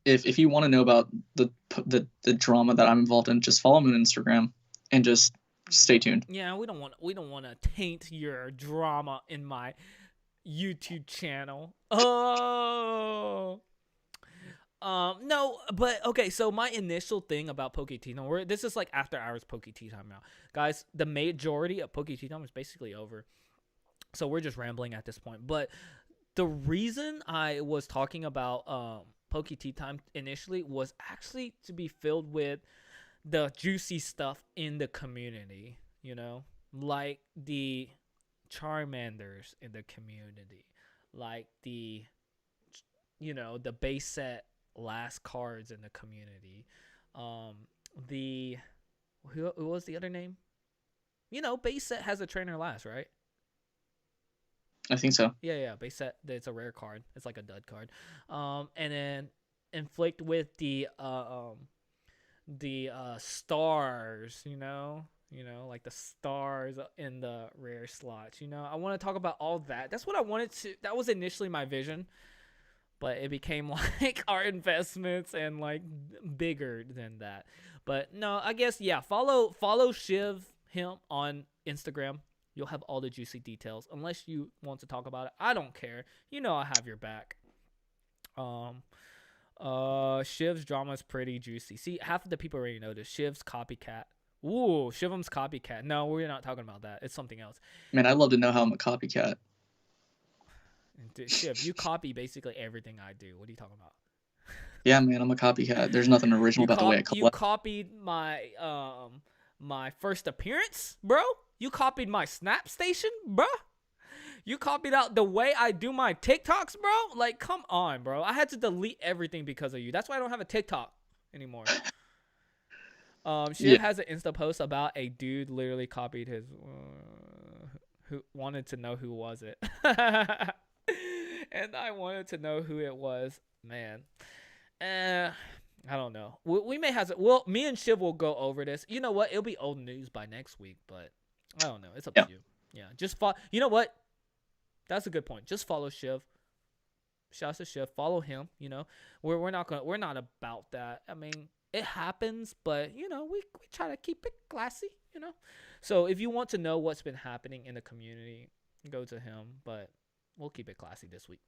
If you want to know about the drama that I'm involved in, just follow me on Instagram and just stay tuned. Yeah, we don't want to taint your drama in my YouTube channel. Oh. No, but okay, so my initial thing about Poke Tea Time, this is like after hours Poke Tea Time now. Guys, the majority of Poke Tea Time is basically over. So we're just rambling at this point. But the reason I was talking about Poke Tea Time initially was actually to be filled with the juicy stuff in the community, you know, like the Charmanders in the community, like the, you know, the base set last cards in the community, um, the who was the other name? You know, base set has a trainer last, right? I think so. Yeah, base set. It's a rare card. It's like a dud card. And then inflict with the stars. You know, like the stars in the rare slots. You know, I want to talk about all that. That's what I wanted to. That was initially my vision, but it became like our investments and like bigger than that. But no, I guess yeah. Follow Shiv him on Instagram. You'll have all the juicy details. Unless you want to talk about it, I don't care. You know I have your back. Shiv's drama is pretty juicy. See, half of the people already know this. Shiv's copycat. Ooh, Shivam's copycat. No, we're not talking about that. It's something else. Man, I'd love to know how I'm a copycat. Dude, Shiv, you copy basically everything I do. What are you talking about? Yeah, man, I'm a copycat. There's nothing original about the way I collect. You copied my my first appearance, bro. You copied my Snap Station, bro. You copied out the way I do my TikToks, bro. Like, come on, bro. I had to delete everything because of you. That's why I don't have a TikTok anymore. She has an Insta post about a dude literally copied his. Who wanted to know who was it, and I wanted to know who it was. Man, I don't know. We may have to. Well, me and Shiv will go over this. You know what? It'll be old news by next week, but I don't know. It's up to you. Yeah, just follow. You know what? That's a good point. Just follow Shiv. Shouts to Shiv. Follow him. You know, we're not about that. I mean, it happens, but you know, we try to keep it classy. You know, so if you want to know what's been happening in the community, go to him. But we'll keep it classy this week.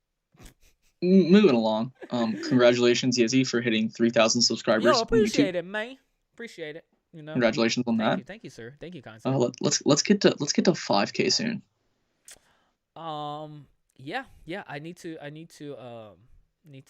Moving along. Congratulations, Yizzy, for hitting 3,000 subscribers. Yo, appreciate it, man. Appreciate it. You know. Congratulations on that. Thank you, sir. Thank you, kind sir. Let's get to 5K soon. Yeah. I need to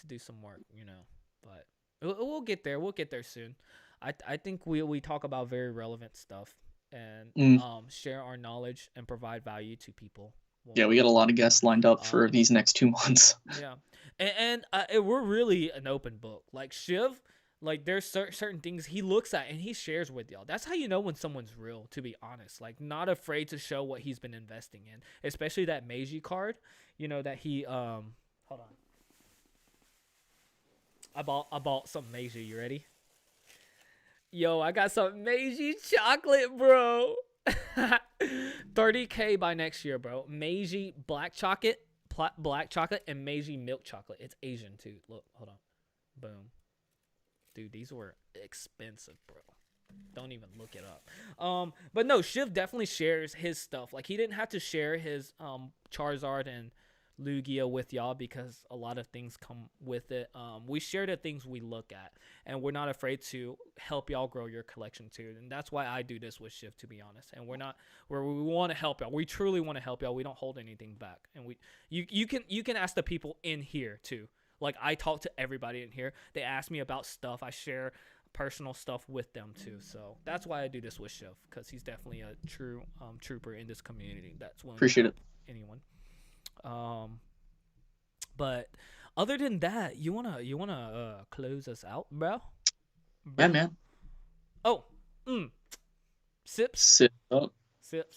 do some work, you know. But we'll get there. We'll get there soon. I think we talk about very relevant stuff and share our knowledge and provide value to people. Yeah, we got a lot of guests lined up for these next 2 months. Yeah, and we're really an open book. Like Shiv, like there's certain things he looks at and he shares with y'all. That's how you know when someone's real, to be honest. Like not afraid to show what he's been investing in, especially that Meiji card. You know that he hold on. I bought some Meiji. You ready? Yo, I got some Meiji chocolate, bro. 30K by next year, bro. Meiji black chocolate, and Meiji milk chocolate. It's Asian too. Look, hold on. Boom. Dude, these were expensive, bro. Don't even look it up. But no, Shiv definitely shares his stuff. Like he didn't have to share his Charizard and Lugia with y'all because a lot of things come with it. We share the things we look at, and we're not afraid to help y'all grow your collection too. And that's why I do this with Shiv, to be honest. And we want to help y'all. We truly want to help y'all. We don't hold anything back. And you can ask the people in here too. Like I talk to everybody in here. They ask me about stuff. I share personal stuff with them too. So that's why I do this with Shiv, because he's definitely a true trooper in this community. That's willing Appreciate to it. help anyone. But other than that, you wanna close us out, bro? Yeah, man. Oh, sips. Sit up. Sips.